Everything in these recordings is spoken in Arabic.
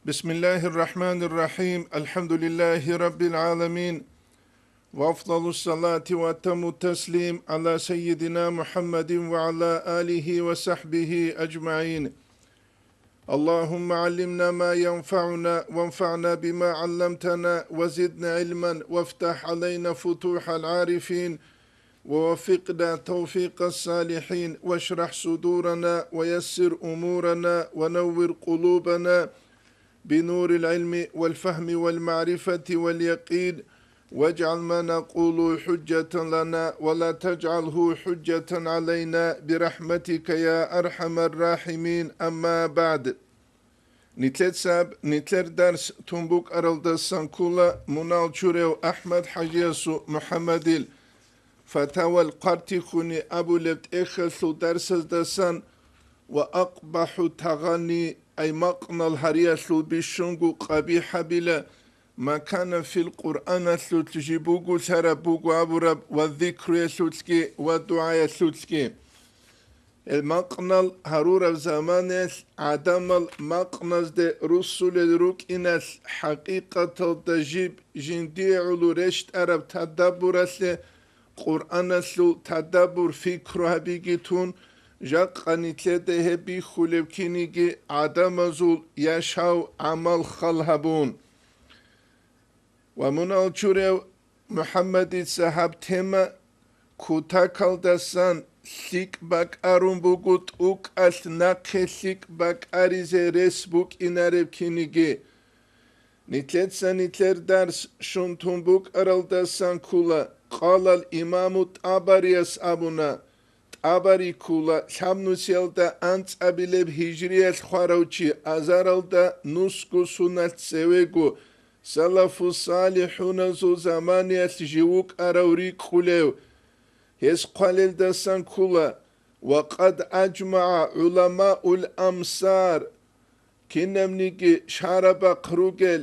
Bismillahirrahmanirrahim. Elhamdülillahi Rabbil alemin. Ve afdalus salati ve temu teslim ala seyyidina Muhammedin ve ala alihi ve sahbihi ecma'in. Allahümme allimna ma yenfa'una ve enfa'na bima allamtana ve zidna ilmen ve iftah aleyna futuhal arifin ve veffiqna tevfiqas salihin ve şrah sudurana ve yessir umurana ve nevvir kulubana بنور العلم والفهم والمعرفة واليقين واجعل ما نقول حجة لنا ولا تجعله حجة علينا برحمتك يا أرحم الراحمين أما بعد نتلت ساب نتلر درس تنبوك أرلد السنكولة منال جوريو أحمد حجيسو محمد فتاوى القرتخوني أبو لبت إخلثو درس دسان وأقبح تغني أي مقنا الهريسل بشنغو قبيحة بلا ما كان في القرآن تجيبوغو سربوغو أبورب والذكر يسوتسكي والدعاء يسوتسكي المقنا الهرورة زمان عدم المقنا دي رسول الروك إنس حقيقة التجيب جندي علو رشت أرب تدبر قرآن تدبر فكرها بيجيتون جاق نتلده هبي خلبكينيجي عدم زول يشاو عمل خلهبون ومن الجوريو محمد صاحب تيما كوتاكال دسان سيك باك أرون بوغوت اوك أسناقه سيك باك أريزي ريس بوك إنارب كينيجي نتلر درس شنتون بوك أرال دسان كولا قال الإمام الطبريس أبونا აბარი ქულა სამნუსელდა ანწაბილებ ჰიჯრიას ხვარავჩი აზარალდა ნუსკუ სუნას წევეგუ სალაფუ სალიჰუნაზუ ზამანიას ჟიუკ არავრი ყულევ ეს ყალელდასან ქულა وقد أجمع علماء الأمصار كنمنيكي شاربا قروجل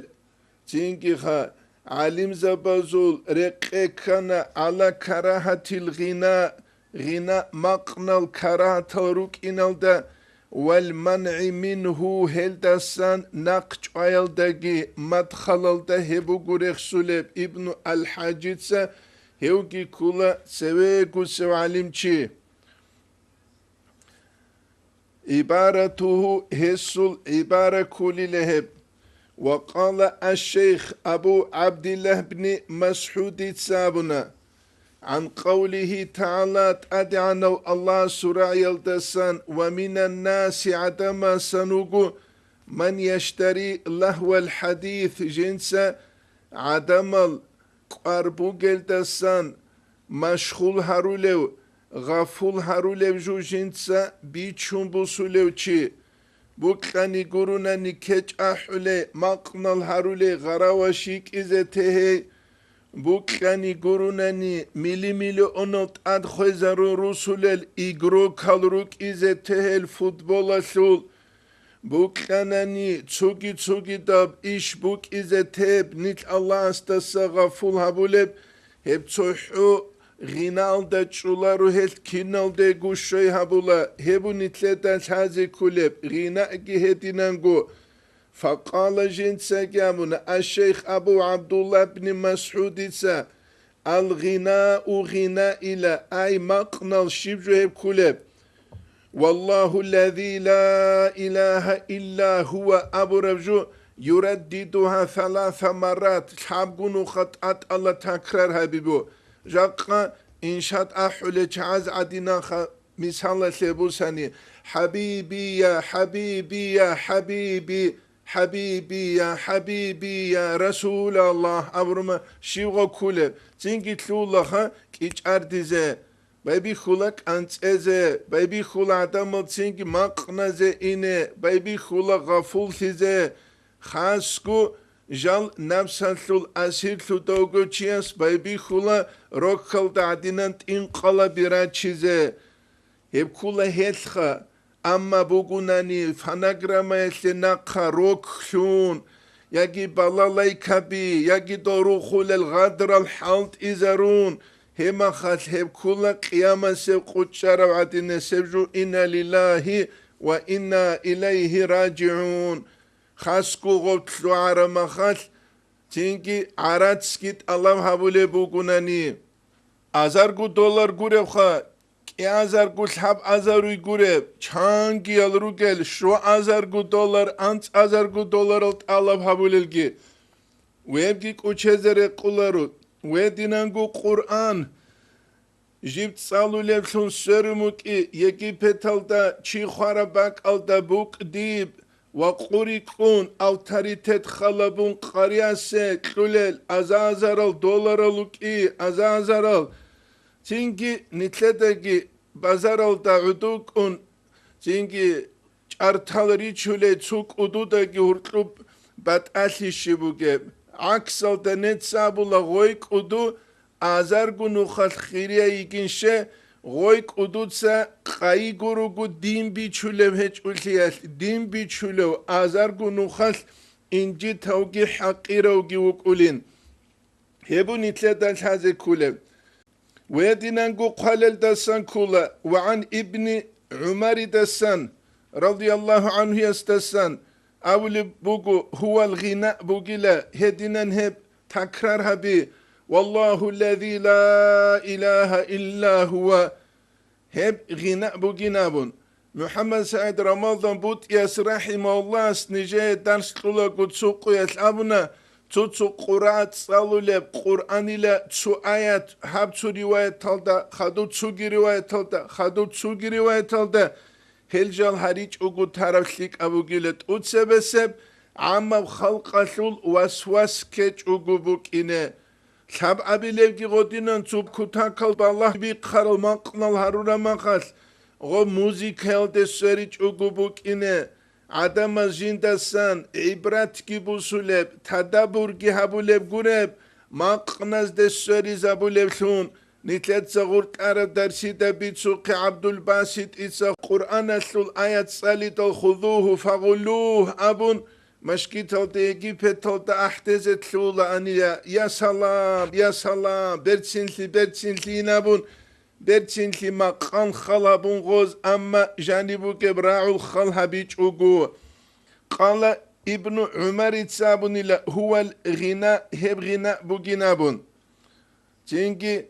تينكيخا علم زبازول رقيكنا على كراهة الغناء غناء مقنا الكراهة روك إنالدا والمنع منه هلدسان نقش عيالداقي مدخلالدا هبو قريخ سوليب ابن الحاجيتسا هوكي كولا سويقو سواليمشي عبارته هسول عبارة كولي لهب وقال الشيخ أبو عبد الله بن مسعود تسابنا عن قوله تعالى أدعنا الله سورة يلدسان ومن الناس عدم سنوغو من يشتري لهو الحديث جنسا عدم القربو جلدسان مشغول هرولو غفول هرولو جو جنسا بيچون بسولو چي بوكاني قرونا نكيج أحولي مقنال هرولي غراوشيك إزتهي بوكاني قروناني ميلي اونوت ادخوزارو رسولل ايغرو كالروك ازته الفوتبول سول بوكاناني تسوغي داب ايش بوك ازته نيت الله استسغا فول هابولب هب تسوحو غينال دا چولارو هل كينال دا گوشوي هابولا هبو نيتلدان سازي كولب غينا اگي هدينانگو فقال جنسا جامنا الشيخ أبو عبد الله بن مسعود الغناء غناء إلى أي مقنى الشبجه كلب والله الذي لا إله إلا هو أبو ربجو يرددها 3 مرات حابقونو خطأت الله تكرار حبيبو جاقا إنشاد أحولي جعز عدنا مثال سيبوساني حبيبي يا حبيبي يا حبيبي حبيبي يا حبيبي يا رسول الله أبرما شيوغا كولب تنكي تلولها كيش أردزي بيبي خولك أنتزي بيبي خولا عدم تنكي مقنزي إني بيبي خولا غفول تزي خاسكو جال نفسالثول أسيرثو دوغو چياس بيبي خولا روكال دعدينانت إنقالا براتشيزي هب خولا هيتخا أما بوغوناني فاناغراما يسناقا روكشون يجي بلالاي كبي يجي دوروخول الغدر الحالت إزارون هما خاص هب كل قيامة سيقود شرعتنا سبجو إنا لله وإنا إليه راجعون خاسكو غوتلو عرمخال تينكي عراتسكيت الله هابولي بوكوناني $1000 غوربخا $1000 لحب 1000 غورب چانگي الروگل شو $1000 انت $1000 الله هابوللگي ويبگي كوچزر قولارو ويدينانگو قرآن جيبت صالو لبسون سرموكي يكي بتالدا چي خارباك الدا بوك ديب وقوريكون اوتاريتت خلابون قرياسة كلول $1000 لوكي $1000 تينكي نتلتاكي بازارال دا عدوكون تينكي چارتال ريچولي تسوك عدوداكي هرطلوب بات شبوكي عكسال دا نتسابولا غويك عدو $1000 خال خيريا يكينشه غويك عدودسا قاي گروگو دين بيچولو هج اوليال دين بيچولو $1000 خال انجي توگي حقيروگي وكولين هبو نتلتال هذا كولب ويدينانگو قالل دسان كولا وعن ابن عمر دسان رضي الله عنه يستسان أولي بوغو هو الغناء بوغيلا هدينان هب تكرار هبي والله الذي لا إله إلا هو هب غناء بوغينابون محمد سعيد رمضان بوت ياس رحمه الله سنجاه درس لولا قدسوقو يسلابنا تسو قرآن صالو لب قرآن إلى تسو آيات هب تسو رواية تلدا خدو تسوغي رواية تلدا خدو تسوغي رواية تلدا هلجال هريج اوغو طرف ليك ابو گيلت اتسبسب عما خلق الول وسوس كيج اوغو بوكينه شاب ابي لevgi غودينن تسوب كوتاكل بالله بي قرل مقنل هارورا مقال غو موزيكال دسريج اوغو بوكينه عدم جندسان عبرت کی بوسولب تدبر کی هبولب گورب مقنز دسری زبولب شون نتلت زغورت عرب درسی دبیت سوق عبد الباسط ایسا قرآن اسلول آیت سالیت خذوه فغلوه ابون مشکیت دیگی پتال دا احتزت لولا انیا یا سلام برچینلی نبون برچینلی مقان خلابون غوز اما جانبو كبراعو الخل هبيج اوغو قال ابن عمر تسابون هو الغناء هب غناء بوغينابون تينكي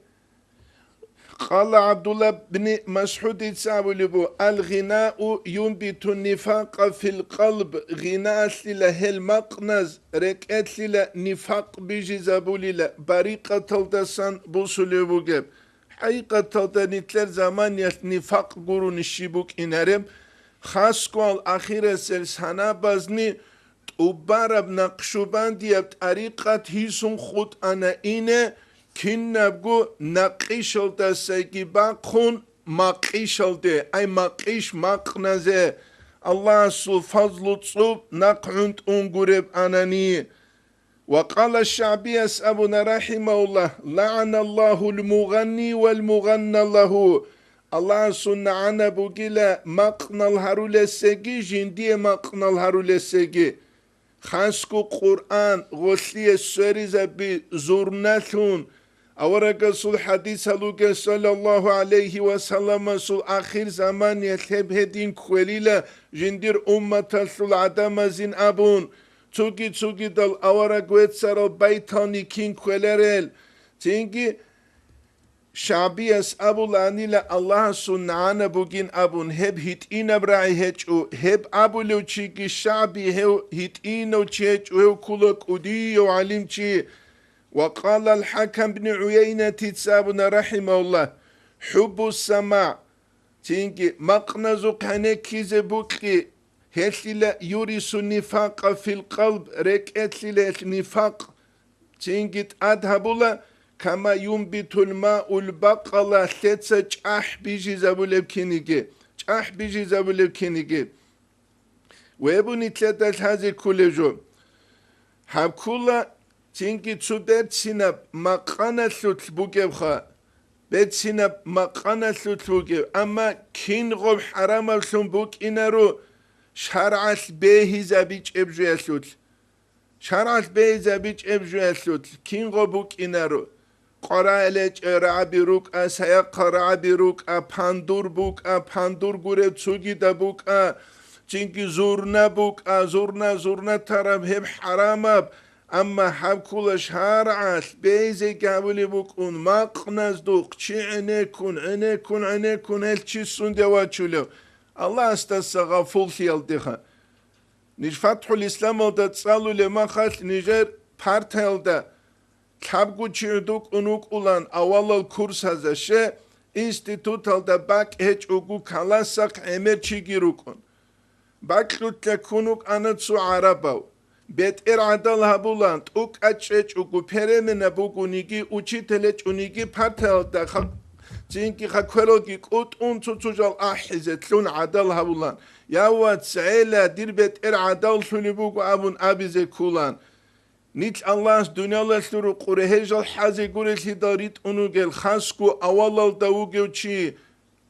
قال عبد الله بن مسعود تسابون بو الغناء ينبت النفاق في القلب غناء لله المقنز ركعت لله نفاق بيجي زابولي بريقة تلدسان بوصلي بوغيب حقيقة نتلر زمان نفاق قرون الشبوك إنرم خاص قول أخير سلسانا بازني تبارب نقشوبان ديب طريقة هيسون خود أنا إنه كن نبقو نقشل دا سيكي باقون مقشل ده أي مقش مقنزه الله سو فضل تصوب نقعند انقرب أناني وقال الشعبي أبونا رحمه الله لعن الله المغني والمغنى له الله سنة عنا بقيلا مقنى الهرول السجي جندي مقنى الهرول السجي خانسكو قرآن غسلي السريزة بزورناتون أورق سول حديث هلوك صلى الله عليه وسلم سول آخر زمان يتلب هدين كوليلا جندير أمة سول عدم زين أبون تسوغي دل أورا قويت سارو بيتاني كين كوليرل تينكي شعبي اس أبو لانيلا الله سنعانا بوغين أبون هب هيتين براي هجو هب أبو لو تشيكي شعبي هو هيتين وچيجو هو كولك ودي وعلم چي وقال الحكم بن عيينة تسابنا رحمه الله حب السماع تينكي مقنزو كانكي زبوكي هتللا يورث النفاق في القلب ركتللا النفاق تينكي أدهبولا كما ينبت الماء البقلة ثلاثة چاح بيجي زبولب كينيكي چاح بيجي زبولب كينيكي ويبوني ثلاثة هذه كل جو هبكولا تينكي تسوبت سينب مقانا ثلث بوكيبخا بيت سينب مقانا ثلث بوكيب أما كين غب حرام الثم بوك إنارو شرعت به زبيج ابجو يسلوت شرعت به زبيج ابجو يسلوت كين غب بوك إنارو قرالج رعبي روك سيق رعبي روك پاندور بوك پاندور گوره تسوگي دا بوك چینکی زورنا بوک زورنا ترم هم حرامب اما حب کلش هرعل بیزه گولی بوک اون مقنز دوق چی عنه کن هل چی سونده و چولو الله استاسا غفول خیال دیخه نیج فتح الاسلام الدا تصالو لما خاص نیجر پارت الدا کبگو چیردوک اونوک اولان اولال کورس هزشه انستیتوت الدا باک هچ اوگو کلاساق امر چی گیرو کن باک لوتلا کنوک انتسو عرباو بیت عدل هبولان توک اچچ اوگو پرمنه بوگو نیگی اوچی تلچ اونیگی پارت الدا چینکی خکولوگی کود اون توجال احزتلون عدل هبولان یا سعیلا دیر بیت عدل شلی بوگو ابون ابیزه کولان نیچ الله's دنیالا سرو قره هجال حزی گورش دارید اونو گل خاسکو اولال داوگو چی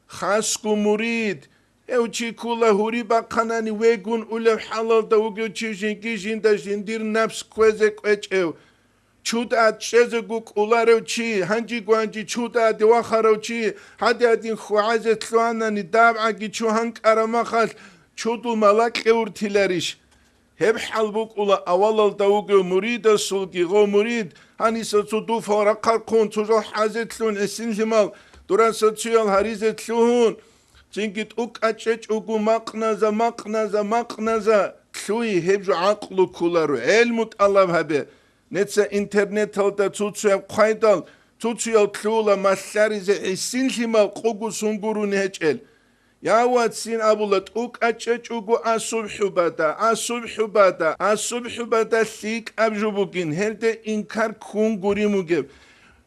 خاسکو مرید او چی کولا هوری باقانانی ویگون اولو حلال داوگو چی جنگی جنده جندیر نفس کوزه کوچ او چود ات شزه گو کولارو چی هنجی گوانجی چود ات دیواخارو چی حدی ادین خوازه تلوانانی دابعگی چو هنگ ارماخاش چودو ملاک اورتیلریش هب حلبوك ولا أول دوق مريد السلقي غو مريد هني ستدو فارقر كون تجا حازت لون السن جمال دوران ستشيال هريزت لون تنجد أك أتشج أكو مقنزة تلوي هبجو عقلو كولارو علمت الله هبه نتسا انترنت هلدا تتشيال قايدال تتشيال تلولا مساريزة السن جمال قوغو سنگورو نهجل يا سين أبولت أوك أتشجوجو الصبح بدا ثيك أبجوبوكين هلدا إنكار كون غوري مجيب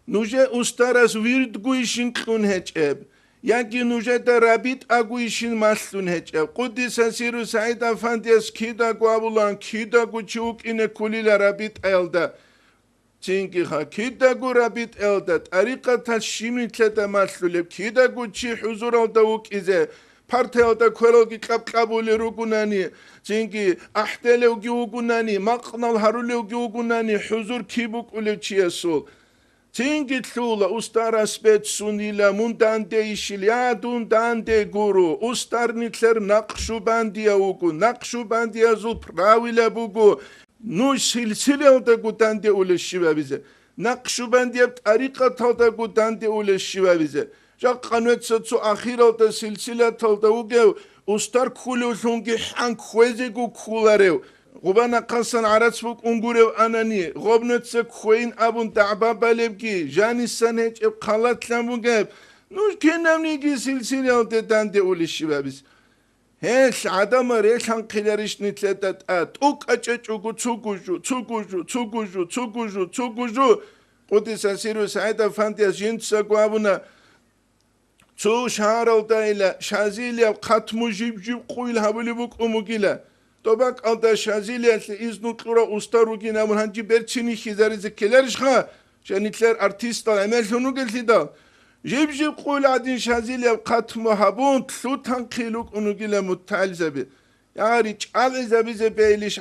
نوجه أستارس ويرد غويشين كون هجب ياكي نوجه دا رابط أغويشين مسلون هجب قدس سيرو سعيد أفانديس كيدا غو أبولان كيدا غو چوك إنه كولي لرابط أيلدا چینکی خا کیدا گو رابط الدت طریقه تشیمی تلت مسلول کیدا گو چی حضور الدوک ایزه پارت الدا کولوگی قبول رو گونانی چینکی احتلو گیو گونانی مقنال هرولو گیو گونانی حضور کی بوک اول چی اسول چینکی تلولا استار اسبت سونیلا موندان دیشیل یادون دان دی گورو استار نیتلر نقشو بندی اوگو نقشو بندی ازول پراویل بوگو نوش سلسله دا گودن دی اولشی و بیزه نقشبندی طریقه تا دا گودن دی اولشی و بیزه جا قنوت ستسو اخیر دا سلسله تا دا اوگه استار کولوشونگی حنگ خوزه گو کولارو غبا نقصن عرص بک انگورو انانی غب نتسه خوین ابون دعبا بلبگی جانی سنهج اب قلت لموگه نوش کنم نیگی سلسله دا دن دی اولشی و بیزه هش عدم ريشان قيلريش نتلتت توك أتشوكو تسوكوجو قدس سيرو سعيدة فانتيا جنت ساقوابنا تو شهر دايلا شازيليا قاتمو جيب قويل هابولي بوك أموغيلا طباك ألدا شازيليا إذنو تلورا أستاروغينا من هنجي برچيني خيزاري زكيلرش خا شانيتلر أرتيستا عمل شنو قلتي دا جيب قول عدين شازيليا قاتمو هابون تلوتان قيلوك أنوغيلا متعال زبي يعني چال زبي زبيليش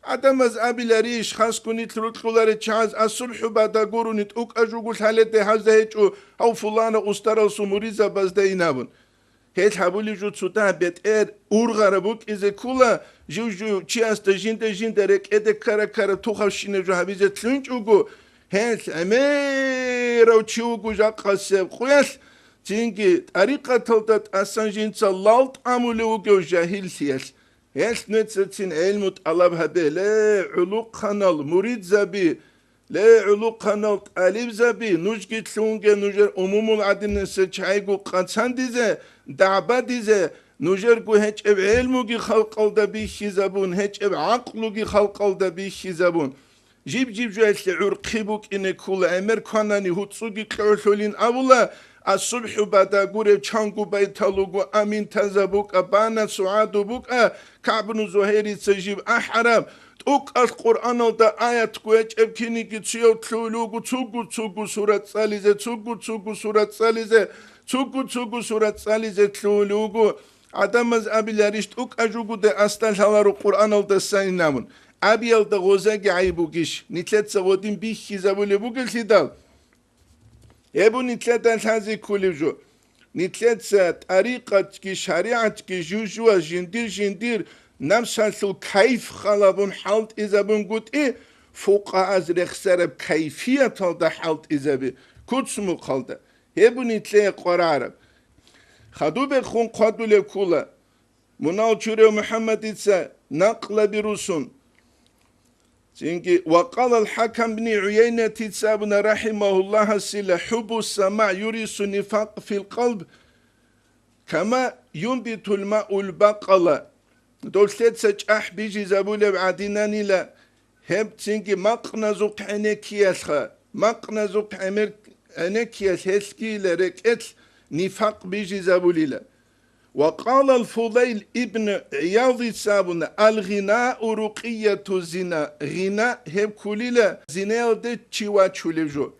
عدمز أبي لريش خاص كوني تلوت خلاري چاز الصبح بعد قروني اوك أجوغل حالته هزده هيچو أو فلانة أسترال سموريزا بزده ينابون هيت حبولي جو تسوتا بيت أورغاربوك إذا كولا جو چي است جين رك إده كارا توخوشينه جو حبيزة تلونج اوغو هيت أميرو چيوغو جا قاسب خويس چينكي طريقة تلتت أسان جينسا لالت عمولي اوغو جاهل سياس هيت نتساتين علمت ألاب هبه لا علوق خانال مريد زبي لا علوق خانال أليب زبي نوجي تلونجي نوجر أموم العدن سيچايغو قاتسان ديزه دعبا ديزه نوجر گو هيچ اب علموغي خلقال دا بيشي زبون هيچ اب عقلوغي خلقال دا بيشي زبون جيب جو هيت عرقي بوك إنه كول أمر كاناني هوتسوغي كرشولين أولا الصبح بعد غوري چانگو بيتالوغو امين تزبوك ابانا سعادو بوك كعب زهيري سجيب احرام توك القران دا ايات كويچ ابكيني كيتشيو تلوغو تسوغو سوره صاليزه تسوغو سوره صاليزه تسوغو سوره صاليزه تلوغو ادمز ابيلاريش توك اجوغو دا استالهالارو قران دا ساينامون ابيل دا غوزاگي عيبوگيش نيتلت سودين بيخي زبولي بوگل سيدال ابو نتلتن تازي كوليجو نتلتسا طريقة شريعة جوجوا جندير نمسالسل كيف خلابون حالت إزابون قد فوق أزرق سرب كيفية تلد حالت إزابي كتسمو قلد هبو نتلي قرارب خدو بخون قدو لكولا منال جوري محمد إتسا نقل برسون وقال الحكم بن عيينة تسابنا رحمه الله سلا حب السماع يورث النفاق في القلب كما ينبت الماء البقلة دولتت سجح بيجي زبولة بعديناني لا هب تنجي مقنزوق عنكيالخا مقنزوق عنكيال هسكي لركت نفاق بيجي زبولي لا وقال الفضيل ابن عياض سابنا الغناء رقية الزنا غناء هم كليلا زنا ده چوا چولجو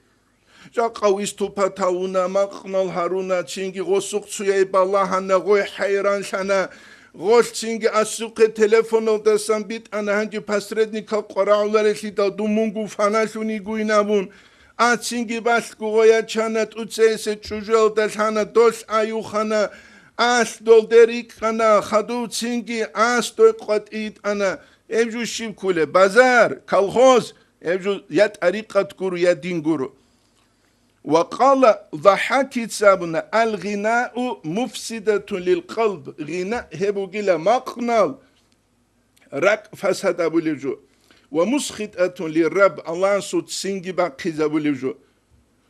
جا قويستو پتاونا مقنال هارونا چنگي غسوق سويا بالله غوي حيران شانا غوش چنگي اسوق تلفون دسان بيت انا هنجي پسردنيكا قرعولار اسليتا دومونگو فاناشوني گوينابون چنگي باس گويا چانت اوچيسه چوجل دلحانا دوش آيو خانا أس دولدريك أنا خدو تسينجي أس توقت إيد أنا إبجو شيب كله بازار كالخوز إبجو يات أريقة كورو يات دين كورو وقال ضحكي تسابنا الغناء مفسدة للقلب غناء هبو جيلا مقنال رك فسد أبو لجو ومسخطة للرب الله سو تسينجي باقي أبو لجو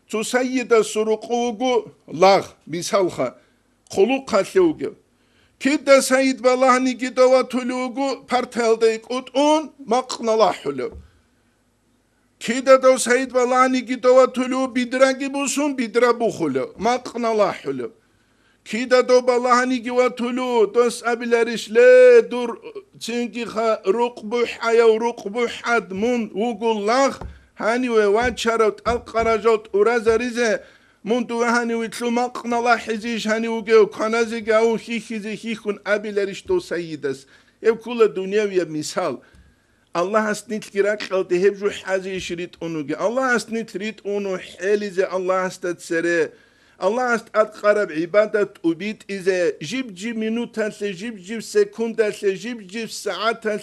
تسيد سرقوغو لاغ بيسالخا خلوق خلوگو كده سيد بالله جدوا تلوگو پرتلده قطعون مقنلا حلو كده دو سيد بالله جدوا تلو بدرگي بوسون بدر بخلو مقنلا حلو كده دو بالله جوا تلو دوس ابلرش لا دور چنگي رقب حيا ورقب حد من وقول لاغ هاني وواجرت القرجات ورزرزه منتو هاني ويتلو مقنا الله حزيش هاني وجو كنازي جاو خيخي خيخون أبي لرشتو سيدس يب كل الدنيا ويا مثال الله أسنيت كراك خلت هبجو حازي شريط أنوجي الله أسنيت ريت أنو حالي زي الله أستد سري الله أستد قرب عبادة أبيت إذا جيب منوتا جيب سكوندا جيب ساعتا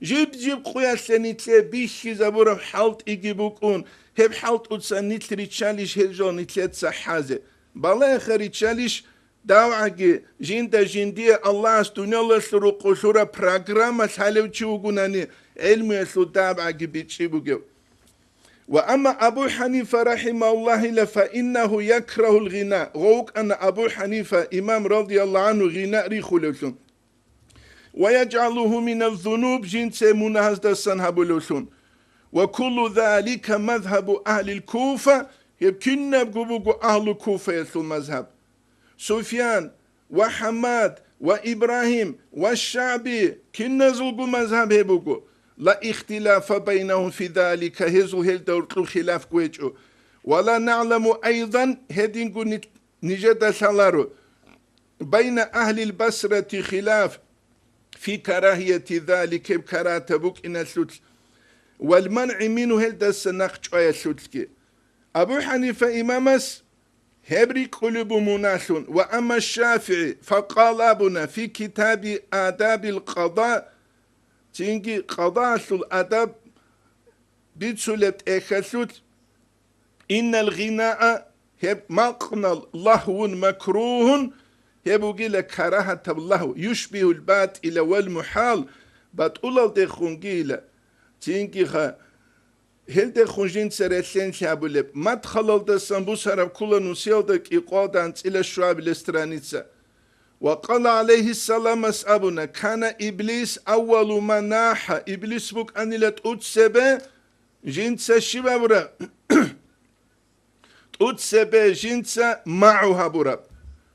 جيب قويا سنتلي بيشي زبورم حالت إجيبوكون هب حالت أتسان نتلي تشاليش هجو نتلي تسحازي بالا خري تشاليش داوعجي جندية الله استوني الله سرو قشورة برنامج سالو تشوغوناني علم يسلو داوعجي بيتشيبوغيو وأما أبو حنيفة رحمه الله فإنه يكره الغناء غوك أن أبو حنيفة إمام رضي الله عنه غناء ريخو لسون ويجعله من الذنوب جنس منهز دسان هبولوسون وكل ذلك مذهب أهل الكوفة يمكن بقبوغو أهل الكوفة يسو المذهب سفيان وحماد وإبراهيم والشعبي كن زلقو مذهب هبوغو لا اختلاف بينهم في ذلك هزو هل دورتو خلاف كويتشو ولا نعلم أيضا هدينغو نجد سالارو بين أهل البصرة خلاف في كراهية ذلك بكراه تبوك إن السوتس والمنع منه هل دس نقش آية السوتسكي أبو حنيفة إمامس هبري قلوب مناسون وأما الشافعي فقال أبونا في كتاب آداب القضاء تنجي قضاء الأدب بتسلت إخسوت إن الغناء هب مقنى لهو مكروه هبوغي لكراهة الله يشبه الباطل والمحال بتقول دخونجيلا تينكي هل دخونجين سرسين شابولب ما تخلل دسان بوسارب كل نسيودك إقادان إلى الشعب الاسترانيتسا وقال عليه السلام أبونا كان إبليس أول ما ناح إبليس بك أن لا تؤتسبه جنسا شبابرا تؤتسبه جنسا معها برا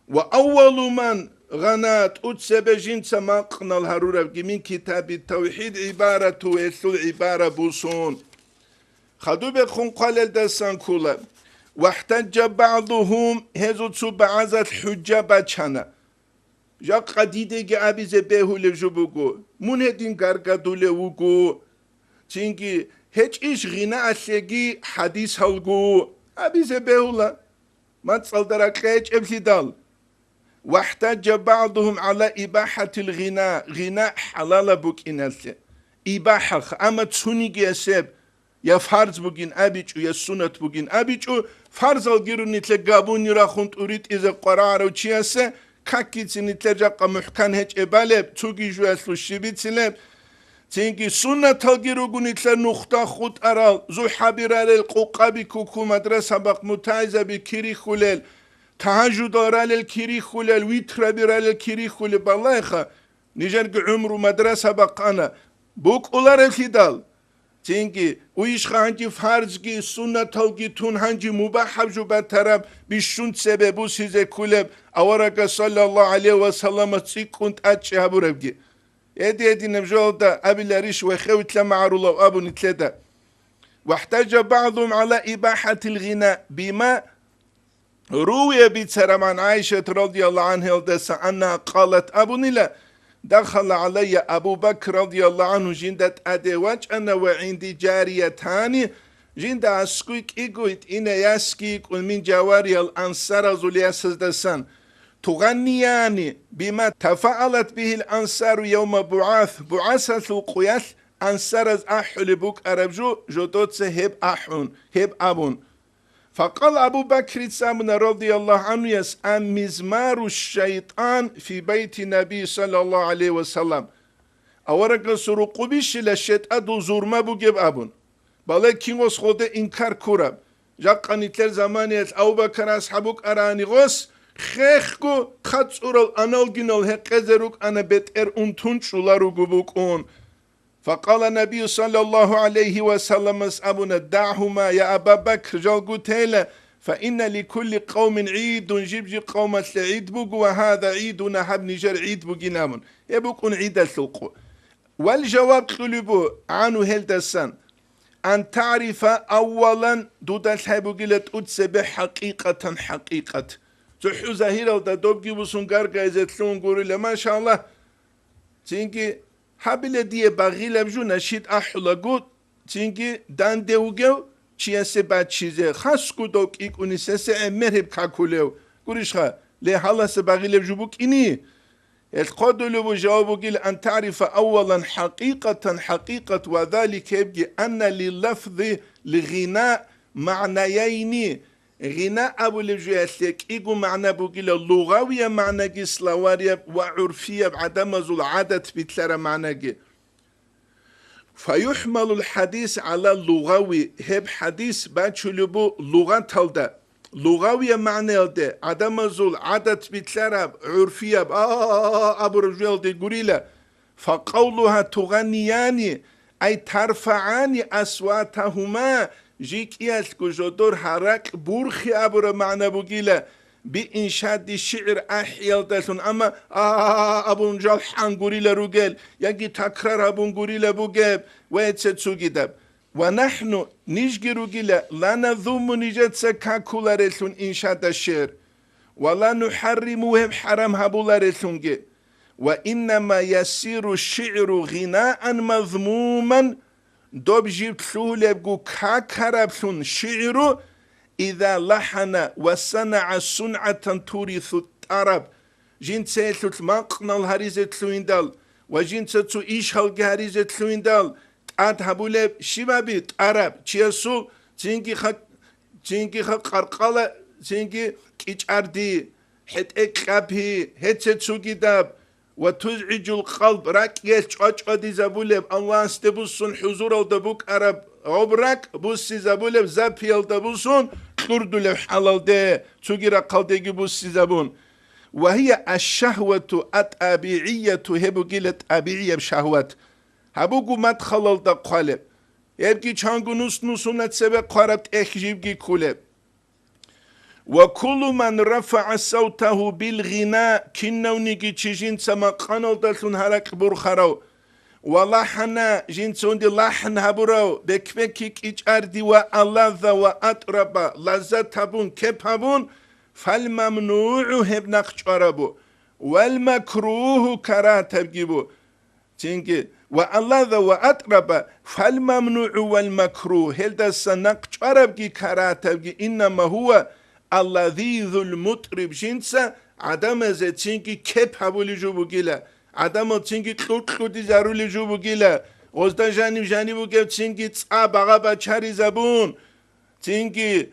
وأول من غنات أتسب جنس مقنا الهرورة من كتاب التوحيد عبارة ويسل عبارة بوسون خدو بخون قال الدسان كولا واحتج بعضهم هزو تبعز الحجة بچانا جا قديده جا أبي زبهو لجبوغو من هدين غرغدو لوغو چينكي هج إيش غناء الشيگي حديث هلغو أبي زبهو لا ما تصل درك هج أبسي دال واحتج بعضهم على إباحة الغناء غناء حلال بوكين هسه إباحة أما تسونيجي أسيب يا فرض بوكين أبيجو يا سنة بوكين أبيجو فرض الجيروني تلقابوني راخونت أريد إذا قرار وشياسه كاكيتي نتلقى محكان هج إبالب توجي جواسلو شبيتلب تينكي سنة تلقيروغوني تلا نختا خود أرال زو حبيرال القوقابي كوكو مدرسة باق متايزة بكيري خلال تهجد أرال الكيري خلال ويتر برال الكيري خلال بالله خا نجرق عمرو مدرسة باق أنا بوك أولار الكيدال تينكي ويش خانجي فارزكي سنة تلقي تون هانجي مباحب جو بطرب بشون سببو سيزي كلب أورك صلى الله عليه وسلم تسيكونت أتشي هبو ربكي ادي نبجول دا أبي لاريش وخوت لما عرولو أبو نتلدا واحتاج بعضهم على إباحة الغناء بما روي بيتسرم عن عائشة رضي الله عنها أنها قالت أبو نلا دخل علي أبو بكر رضي الله عنه جندت أدواج أنا وعندي جاريتان جند أسكوك إيقويت إنا يسكيك من جواري الأنصار زلياسز دسان تغنيان بما تفعلت به الأنصار يوم بعثة القياس أنصار أحل بوك أربجو جدوت هب أحون هب أبون فقال أبو بكر سامنا رضي الله عنه يسأل مزمار الشيطان في بيت النبي صلى الله عليه وسلم أورق سرقو بيش لشيطان دو زورما بوجب أبون بالله كينغوس خوده إنكار كورب جاقا نتلر زمانيت أبو بكر أصحابك أراني غوس خيخكو خطورل أنالجينال هقزروك أنا بتر أنتونشولارو قبوكون فقال النبي صلى الله عليه وسلم أبونا دعهما يا أبا بكر جالقو تيلا فإن لكل قوم عيد جيب قوم عيد بوك وهذا عيدنا هب نجر عيد بوكي نامون يبوكون عيد الثلقو والجواب قلبو عنه هل دسان أن تعرف أولا دود الحبوكي أتسبح حقيقة تحو زهيرة دا دوبكي بسنقار قايزتلون قولي ما شاء الله تينكي حبيل دي باغيل بجو نشيد أحولا قود تينكي دان ديوغيو چياسي باد چيزي خاص كودوك إيكوني سيسي مرهب كاكوليو قوليش خا ليه حالا سباغيل بجو بوك إني القدو لبو جوابو قيل أن تعرف أولا حقيقة وذلك يبقى أن لللفظ لغناء معنيين غناء أبو لجواسلك إيقو معنى بوغيل اللغوية معنى جي سلاوارية وعرفية بعدم ذو العادة بتلر معنى جي فيحمل الحديث على اللغوي هب حديث باتشو لبو لغة تلدا لغوية معنى ده عدم ذو العادة بتلر عرفية أبو رجوال دي قريلة فقولها تغنيان أي ترفعان أصواتهما جيك يالكو جدور حرق بورخي أبورا معنى بوغيلا بإنشاد الشعر أحيال دلتون أما أبون جال حنقوريلا روغيل يجي تكرار أبون قوريلا بوغيب ويتسو جدب ونحن نجي روغيلا لا نذوم نجد سكاكولا رلتون إنشاد الشعر ولا نحرموهم حرام هبولا رلتون وإنما يسير الشعر غناء مذموما دوب جيب تلولي بقو كاكرابثون شعرو إذا لحن وصنع صنعة تورث الطرب جين تسيتلو تماقنا الهريزة تلوين دال وجين تسو إيش هالجهريزة تلوين دال تقاد هبولي شبابي طرب تيسو تينكي خا قرقالة تينكي كيش أردي حت إكابي هت تسو كتاب وتزعج القلب راك يشعج قدي زبولب الله استبوسون حضور الدبوك عرب عبرك بوسي زبولب زبيل دبوسون تردو لحلال ده تغير قلدي بوسي زبون وهي الشهوة الطبيعية هبو قيلة طبيعية بشهوات هبوكو مدخل الدقالب يبكي چانگو نسونت سبب قربت اخجيبكي كولب وكل من رفع صوته بالغناء كنونيكي تشين سما قانل دلتون هرق برخرو ولحنا جنسون دي لحن هبرو بكبكيك إجاردي وألذ وأطرب لذت هبون كب هبون فالممنوع هبنق چاربو والمكروه كرات هبجيبو تنكي وألذ وأطرب فالممنوع والمكروه هل دسنق چاربجي كرات هبجي إنما هو اللذيذ المطرب جنسا adameze çünkü kep habuli jubugila adamo çünkü tlut zaruli jubugila gozda jani bugev çünkü tsa baga bachari zabun çünkü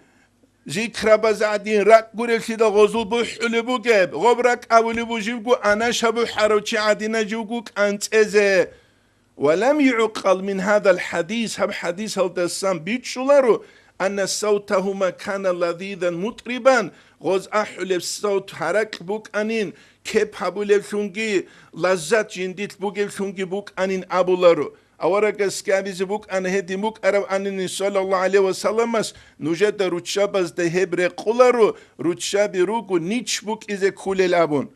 zikraba zadin rak gurelsi da gozul buhuli bugev gobrak abuli bujibgu ana shabu harochi adina jugu kanteze ولم يعقل من هذا الحديث هم حديث الدسام بيتشولارو أن صوتهما كان لذيذا مطربا غوز أحلف صوت حرك بوك أنين كيب حبولف شونجي لذات جنديت بوكيف شونجي بوك أنين أبولارو أورك سكابيز بوك أن هدي بوك أرب أنين صلى الله عليه وسلم نوجد روتشابز ده هبري قولارو روتشابي روكو نيتش بوك إذا كول الأبون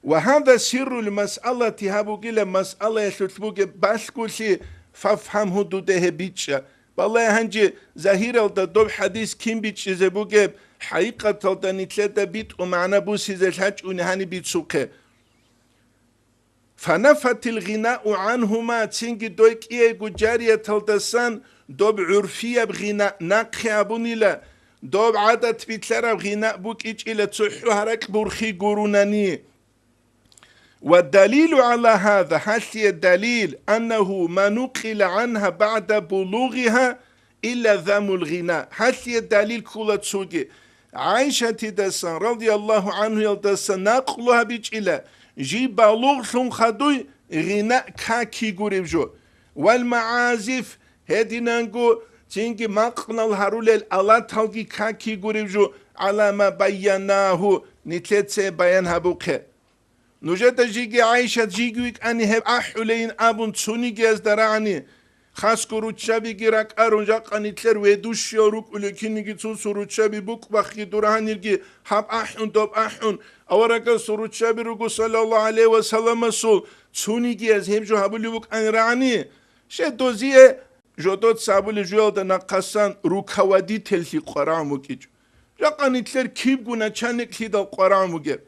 وهذا سر المسألة هابوكي مسألة يشتبوكي باشكوشي فافهم حدوده بيتشا بالله هنجي ظاهر الدوب حديث كيم بيتش زبوكي حقيقة الدنيتلتا بيت ومعنى بوسي زلحاج ونهاني بيتسوكي فنفت الغناء عنهما تنجي دويك إيجو جارية تلتسان دوب عرفية بغناء ناقي أبونيلا دوب عادة بيتلارا بغناء بوك إيج إلا تسوحو هراك بورخي قروناني والدليل على هذا حسي الدليل أنه ما نقل عنها بعد بلوغها إلا ذم الغناء حسي الدليل كل تسوكي عائشة تدسان رضي الله عنه يلدسان نقلها بيج إلا جي بلوغ خدوي غناء كاكي قريب والمعازف هدي نانقو تنجي مقنا الهرول الألا تلقي كاكي قريب على ما بيناه نتلتسي بيانها بوكي نوجد جيجي عايشة جيجوك أني هب أحولين أبون تسوني جاز دراني خاص كروت شابي جراك أرون جاق أني تلر ويدوش يوروك ولكن نجي تسون سروت شابي بوك بخي دوران يلقي هب أحون دوب أحون أورك سروت شابي رقو صلى الله عليه وسلم سول تسوني جاز هم جو هبولي بوك أن راني شي دوزيه جودوت سابولي جوال دا نقصان روكاودي تلسي قرام وكيجو جاق أني تلر كيب قونا چانك لي دا قرام وكيب